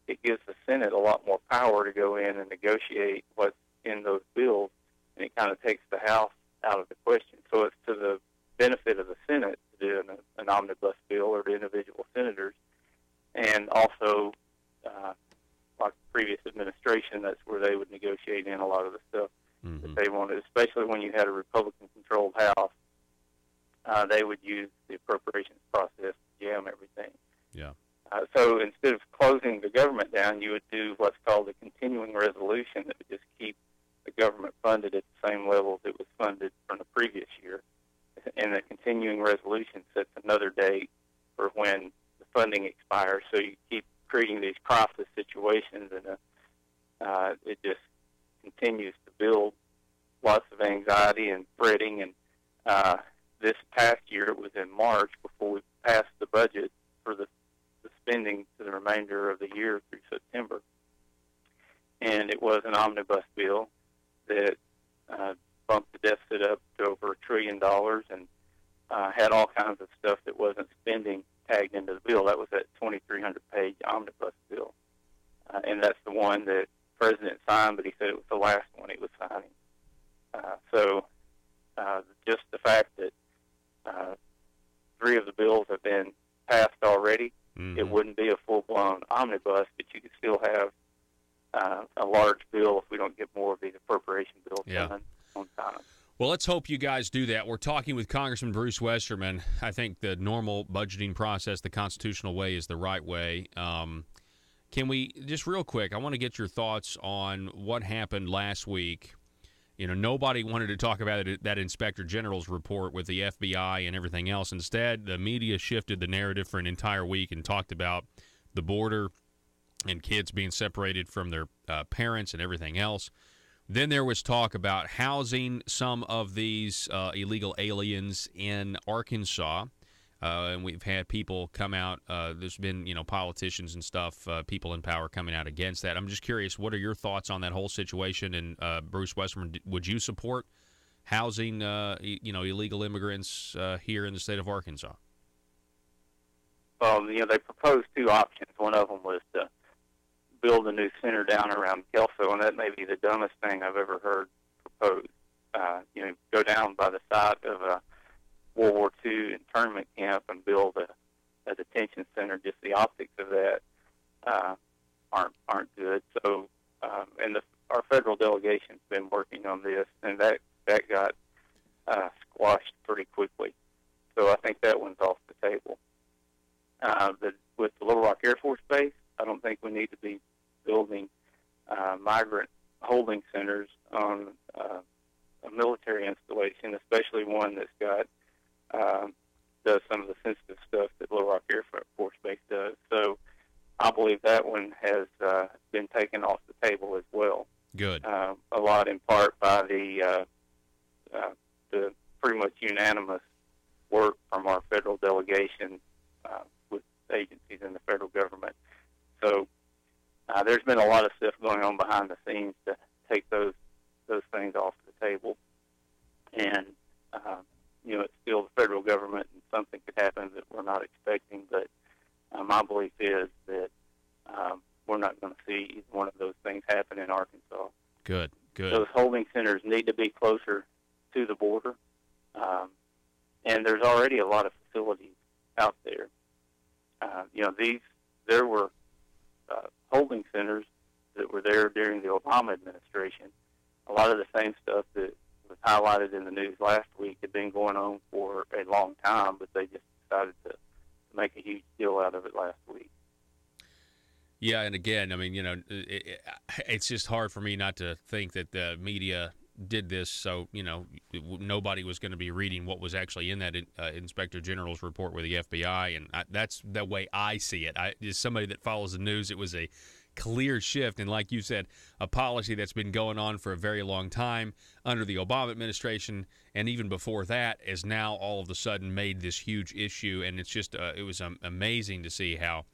it gives the Senate a lot more power to go in and negotiate what's in those bills, and it kind of takes the House out of the question. So it's to the benefit of the Senate to do an omnibus bill, or to individual senators. And also, like the previous administration, that's where they would negotiate in a lot of the stuff that they wanted, especially when you had a Republican-controlled House. They would use the appropriations process to jam everything. Yeah. So instead of closing the government down, you would do what's called a continuing resolution that would just keep the government funded at the same levels it was funded from the previous year. And the continuing resolution sets another date for when the funding expires. So you keep creating these crisis situations, and it just continues to build lots of anxiety and fretting. And this past year, it was in March before we passed the budget for the spending to the remainder of the year through September. And it was an omnibus bill that bumped the deficit up to over $1 trillion, and had all kinds of stuff that wasn't spending tagged into the bill. That was that 2,300-page omnibus bill. And that's the one that the President signed, but he said it was the last one he was signing. So just the fact that 3 of the bills have been passed already, it wouldn't be a full-blown omnibus, but you could still have a large bill if we don't get more of these appropriation bills done on time. Well, let's hope you guys do that. We're talking with Congressman Bruce Westerman. I think the normal budgeting process, the constitutional way, is the right way. Can we, just real quick, I want to get your thoughts on what happened last week. You know, nobody wanted to talk about that Inspector General's report with the FBI and everything else. Instead, the media shifted the narrative for an entire week and talked about the border and kids being separated from their parents and everything else. Then there was talk about housing some of these illegal aliens in Arkansas, and we've had people come out. There's been, politicians and stuff, people in power coming out against that. I'm just curious, what are your thoughts on that whole situation? And Bruce Westerman, would you support housing, illegal immigrants here in the state of Arkansas? Well, they proposed 2 options. One of them was to build a new center down around Kelso, and that may be the dumbest thing I've ever heard proposed. Go down by the site of a World War II internment camp and build a detention center. Just the optics of that aren't good. So, our federal delegation's been working on this, and that got squashed pretty quickly. So I think that one's off the table. With the Little Rock Air Force Base, I don't think we need to be building migrant holding centers on a military installation, especially one that's got does some of the sensitive stuff that Little Rock Air Force Base does. So I believe that one has been taken off the table as well. Good. A lot in part by the pretty much unanimous work from our federal delegation with agencies in the federal government. So there's been a lot of stuff going on behind the scenes to take those things off the table. And, it's still the federal government, and something could happen that we're not expecting. But my belief is that we're not going to see either one of those things happen in Arkansas. Good. Those holding centers need to be closer to the border. And there's already a lot of facilities out there. There were holding centers that were there during the Obama administration. A lot of the same stuff that was highlighted in the news last week had been going on for a long time, but they just decided to make a huge deal out of it last week. Yeah, and again, I mean, it's just hard for me not to think that the media did this so, nobody was going to be reading what was actually in that Inspector General's report with the FBI, and that's the way I see it. As somebody that follows the news, it was a clear shift, and like you said, a policy that's been going on for a very long time under the Obama administration, and even before that, is now all of a sudden made this huge issue, and it's just it was amazing to see how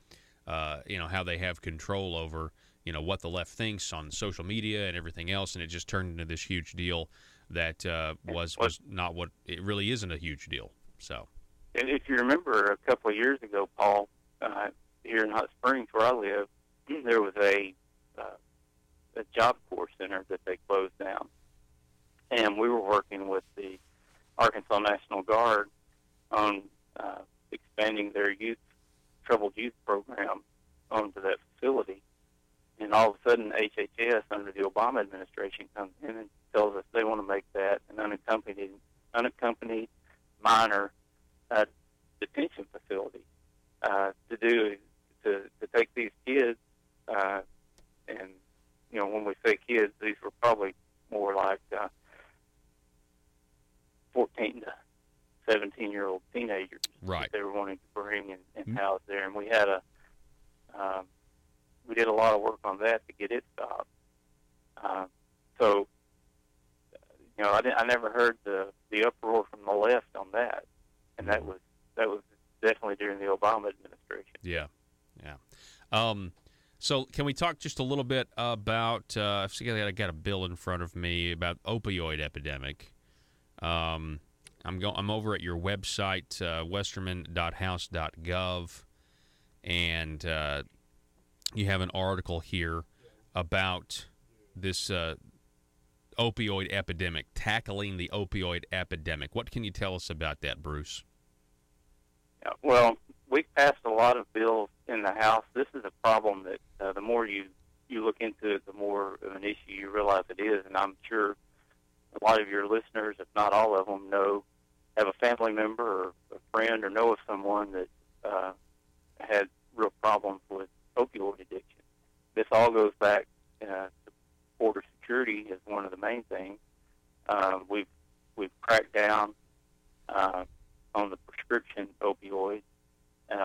how they have control over what the left thinks on social media and everything else, and it just turned into this huge deal that was not what it really isn't a huge deal. So, and if you remember a couple of years ago, Paul, here in Hot Springs where I live, there was a Job Corps center that they closed down, and we were working with the Arkansas National Guard on expanding their troubled youth program onto that facility. And all of a sudden, HHS, under the Obama administration, comes in and tells us they want to make that an unaccompanied minor detention facility to take these kids. And when we say kids, these were probably more like 14 to 17-year-old teenagers. Right. That they were wanting to bring and house there. And we had we did a lot of work on that to get it stopped. I never heard the uproar from the left on that, and that was definitely during the Obama administration. Yeah. So can we talk just a little bit about? I got a bill in front of me about opioid epidemic. I'm over at your website, westerman.house.gov, and you have an article here about this opioid epidemic, tackling the opioid epidemic. What can you tell us about that, Bruce? Well, we've passed a lot of bills in the House. This is a problem that the more you look into it, the more of an issue you realize it is, and I'm sure a lot of your listeners, if not all of them, have a family member or a friend or know of someone that had real problems with opioid addiction. This all goes back to border security as one of the main things. We've cracked down on the prescription opioids,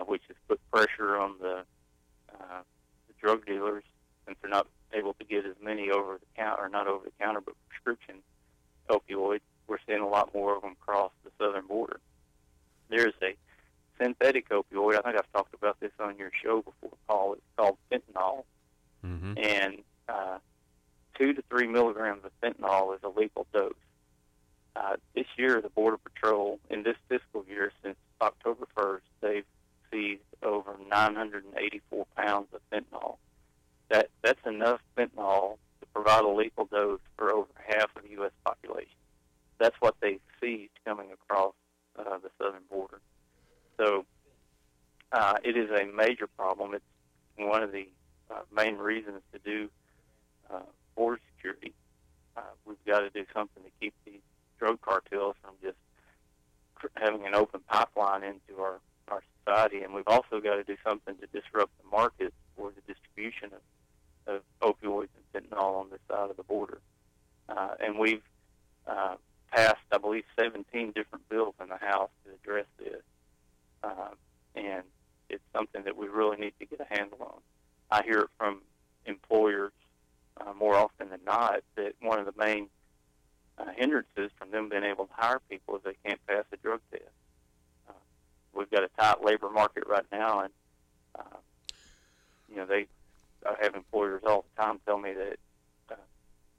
which has put pressure on the drug dealers, since they're not able to get as many over the counter, not over the counter, but prescription opioids. We're seeing a lot more of them cross the southern border. There's a synthetic opioid. I think I've talked about this on your show before, Paul. It's called fentanyl. Mm-hmm. And 2 to 3 milligrams of fentanyl is a lethal dose. This year, the Border Patrol, in this fiscal year, since October 1st, they've seized over 984 pounds of fentanyl. That's enough fentanyl to provide a lethal dose for over half of the U.S. population. That's what they seized coming across the southern border. So it is a major problem. It's one of the main reasons to do border security. We've got to do something to keep these drug cartels from just having an open pipeline into our society, and we've also got to do something to disrupt the market for the distribution of opioids and fentanyl on this side of the border. And we've passed, I believe, 17 different bills in the House to address this. something that we really need to get a handle on. I hear it from employers more often than not that one of the main hindrances from them being able to hire people is they can't pass a drug test. We've got a tight labor market right now, and I have employers all the time tell me that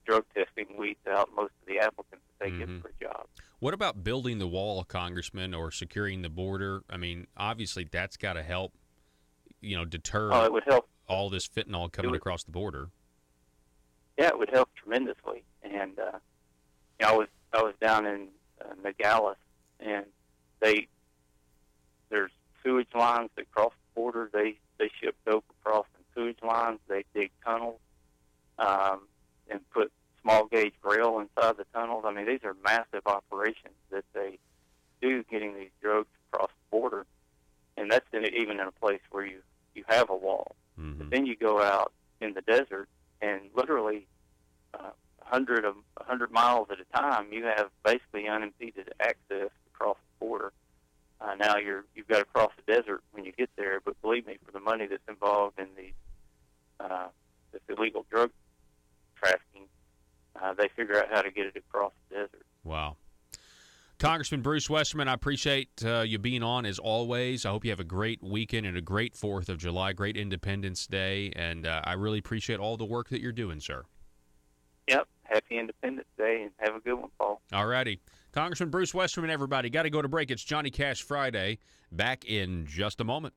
drug testing weeds out most of the applicants that they get for a job. What about building the wall, Congressman, or securing the border? I mean, obviously that's got to help, deter it would help. All this fentanyl coming across the border. Yeah, it would help tremendously. And I was down in Nogales, and there's sewage lines that cross the border. They ship dope across in sewage lines. They dig tunnels and put small gauge rail inside the tunnels. I mean, these are massive operations that they do getting these drugs across the border, and that's even in a place where you have a wall. But then you go out in the desert, and literally 100 miles at a time, you have basically unimpeded access across the border. Now you've got to cross the desert when you get there, but believe me, for the money that's involved in this illegal drug trafficking, they figure out how to get it across the desert. Wow. Congressman Bruce Westerman, I appreciate you being on as always. I hope you have a great weekend and a great 4th of July, great Independence Day, and I really appreciate all the work that you're doing, sir. Yep. Happy Independence Day, and have a good one, Paul. All righty. Congressman Bruce Westerman, everybody. Got to go to break. It's Johnny Cash Friday. Back in just a moment.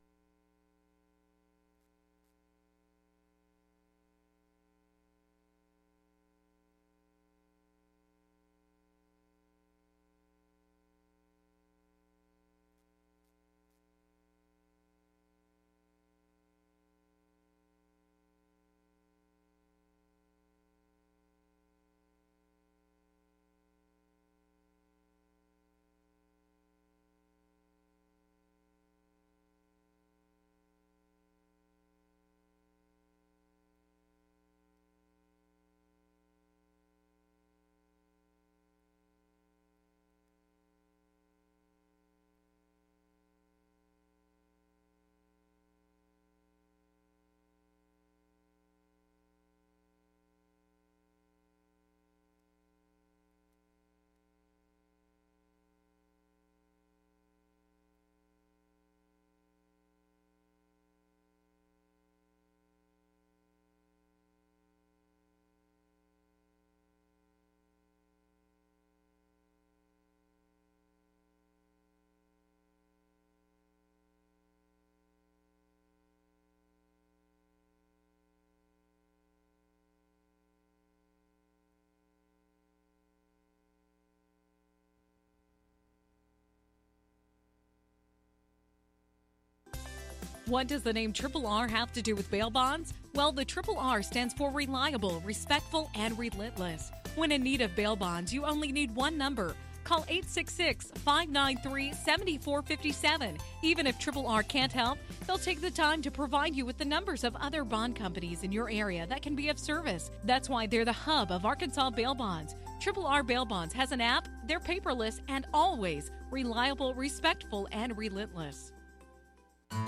What does the name Triple R have to do with bail bonds? Well, the Triple R stands for reliable, respectful, and relentless. When in need of bail bonds, you only need one number. Call 866-593-7457. Even if Triple R can't help, they'll take the time to provide you with the numbers of other bond companies in your area that can be of service. That's why they're the hub of Arkansas bail bonds. Triple R Bail Bonds has an app, they're paperless, and always reliable, respectful, and relentless.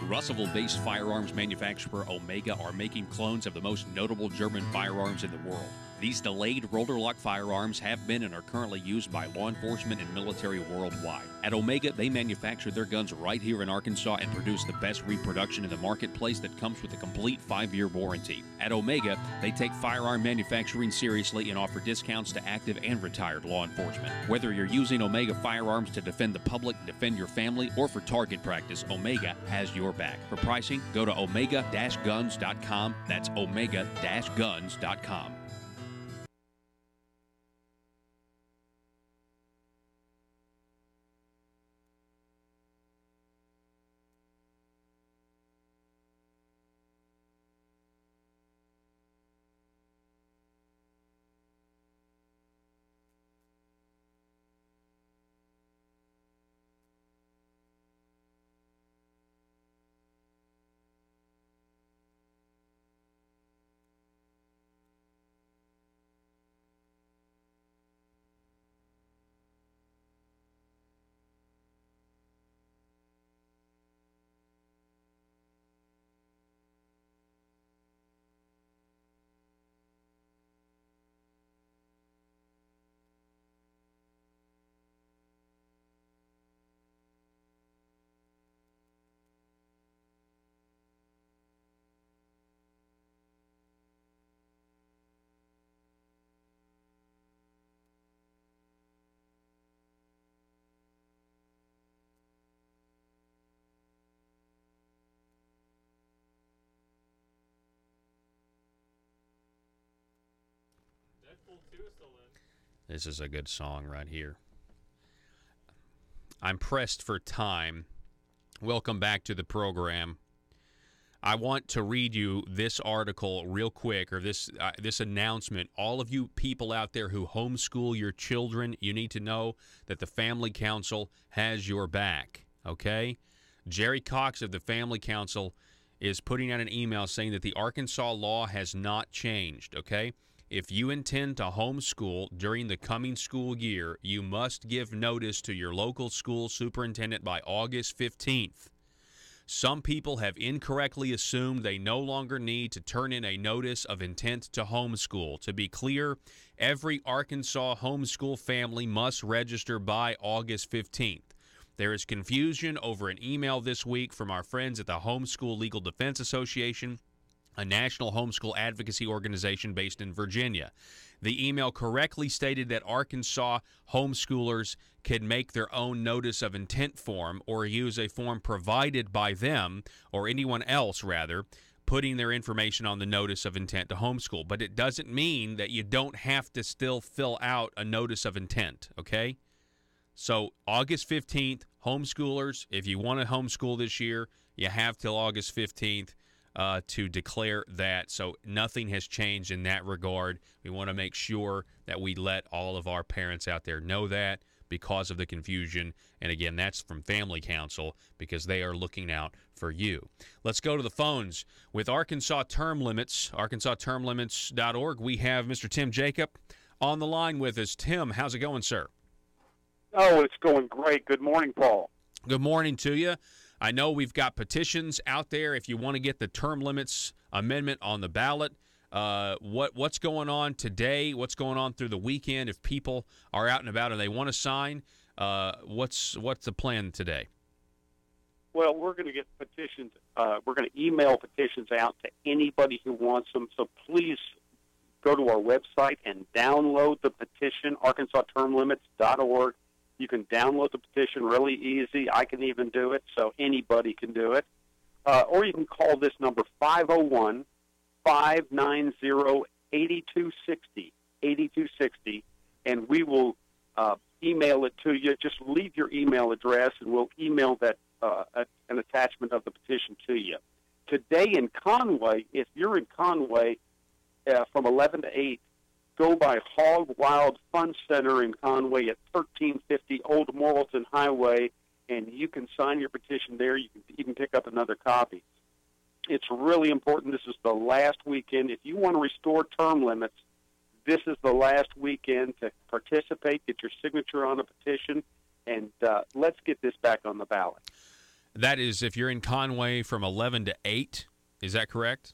Russellville-based firearms manufacturer Omega are making clones of the most notable German firearms in the world. These delayed rotor-lock firearms have been and are currently used by law enforcement and military worldwide. At Omega, they manufacture their guns right here in Arkansas and produce the best reproduction in the marketplace that comes with a complete 5-year warranty. At Omega, they take firearm manufacturing seriously and offer discounts to active and retired law enforcement. Whether you're using Omega firearms to defend the public, defend your family, or for target practice, Omega has your back. For pricing, go to omega-guns.com. That's omega-guns.com. This is a good song right here. I'm pressed for time. Welcome back to the program. I want to read you this article real quick, or this announcement. All of you people out there who homeschool your children, you need to know that the Family Council has your back, okay? Jerry Cox of the Family Council is putting out an email saying that the Arkansas law has not changed, okay? If you intend to homeschool during the coming school year, you must give notice to your local school superintendent by August 15th. Some people have incorrectly assumed they no longer need to turn in a notice of intent to homeschool. To be clear, every Arkansas homeschool family must register by August 15th. There is confusion over an email this week from our friends at the Homeschool Legal Defense Association, a national homeschool advocacy organization based in Virginia. The email correctly stated that Arkansas homeschoolers can make their own notice of intent form or use a form provided by them or anyone else, rather, putting their information on the notice of intent to homeschool. But it doesn't mean that you don't have to still fill out a notice of intent, okay? So August 15th, homeschoolers, if you want to homeschool this year, you have till August 15th. To declare that. So nothing has changed in that regard. We want to make sure that we let all of our parents out there know that because of the confusion. And again, that's from Family Council because they are looking out for you. Let's go to the phones. With Arkansas Term Limits, arkansastermlimits.org, we have Mr. Tim Jacob on the line with us. Tim, how's it going, sir? Oh, it's going great. Good morning, Paul. Good morning to you. I know we've got petitions out there if you want to get the term limits amendment on the ballot. What's going on today? What's going on through the weekend? If people are out and about and they want to sign, what's the plan today? Well, we're going to get petitions. We're going to email petitions out to anybody who wants them. So please go to our website and download the petition, arkansastermlimits.org. You can download the petition really easy. I can even do it, so anybody can do it. Or you can call this number, 501-590-8260, and we will email it to you. Just leave your email address, and we'll email that an attachment of the petition to you. Today in Conway, if you're in Conway from 11 to 8, go by Hog Wild Fun Center in Conway at 1350 Old Morrilton Highway, and you can sign your petition there. You can even pick up another copy. It's really important. This is the last weekend. If you want to restore term limits, this is the last weekend to participate, get your signature on a petition, and let's get this back on the ballot. That is if you're in Conway from 11 to 8. Is that correct?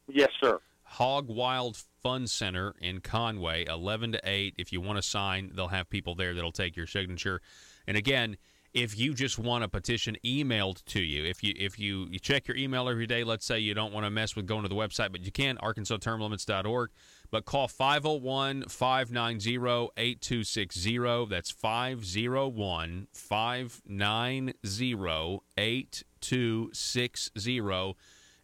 Yes, sir. Hog Wild Fun Center in Conway, 11 to 8. If you want to sign, they'll have people there that'll take your signature. And again, if you just want a petition emailed to you, if you check your email every day, let's say you don't want to mess with going to the website, but you can, arkansastermlimits.org, but call 501-590-8260. That's 501-590-8260,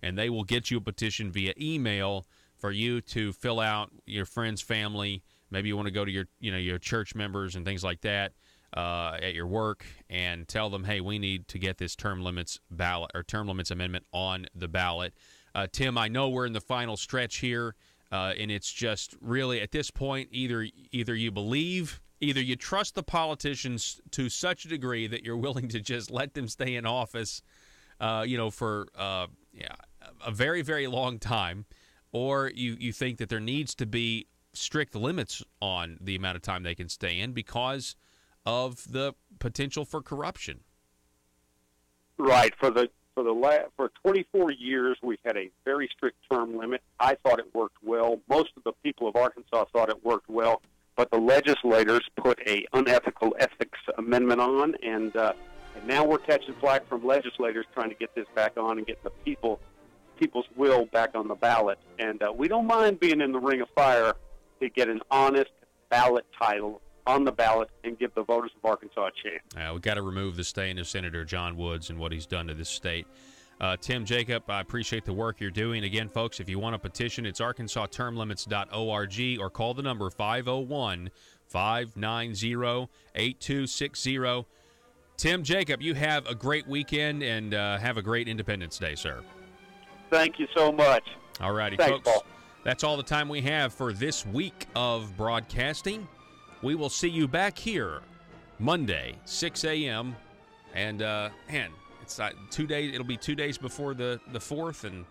and they will get you a petition via email for you to fill out your friends, family. Maybe you want to go to your church members and things like that at your work and tell them, hey, we need to get this term limits ballot or term limits amendment on the ballot. Tim, I know we're in the final stretch here, and it's just really at this point either you believe, either you trust the politicians to such a degree that you're willing to just let them stay in office, for a very, very long time, or you think that there needs to be strict limits on the amount of time they can stay in because of the potential for corruption. Right. For 24 years, we've had a very strict term limit. I thought it worked well. Most of the people of Arkansas thought it worked well, but the legislators put a unethical ethics amendment on, and now we're catching flack from legislators trying to get this back on and get the people's will back on the ballot. And we don't mind being in the ring of fire to get an honest ballot title on the ballot and give the voters of Arkansas a chance. We've got to remove the stay of Senator John Woods and what he's done to this state. Tim Jacob, I appreciate the work you're doing. Again, folks, if you want a petition, it's arkansastermlimits.org or call the number 501-590-8260. Tim Jacob, you have a great weekend and have a great Independence Day, sir. Thank you so much. All righty, Thanks, folks. Paul. That's all the time we have for this week of broadcasting. We will see you back here Monday, 6 a.m. And, man, it's 2 days. It'll be 2 days before the 4th, and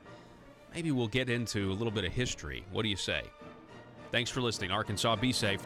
maybe we'll get into a little bit of history. What do you say? Thanks for listening. Arkansas, be safe.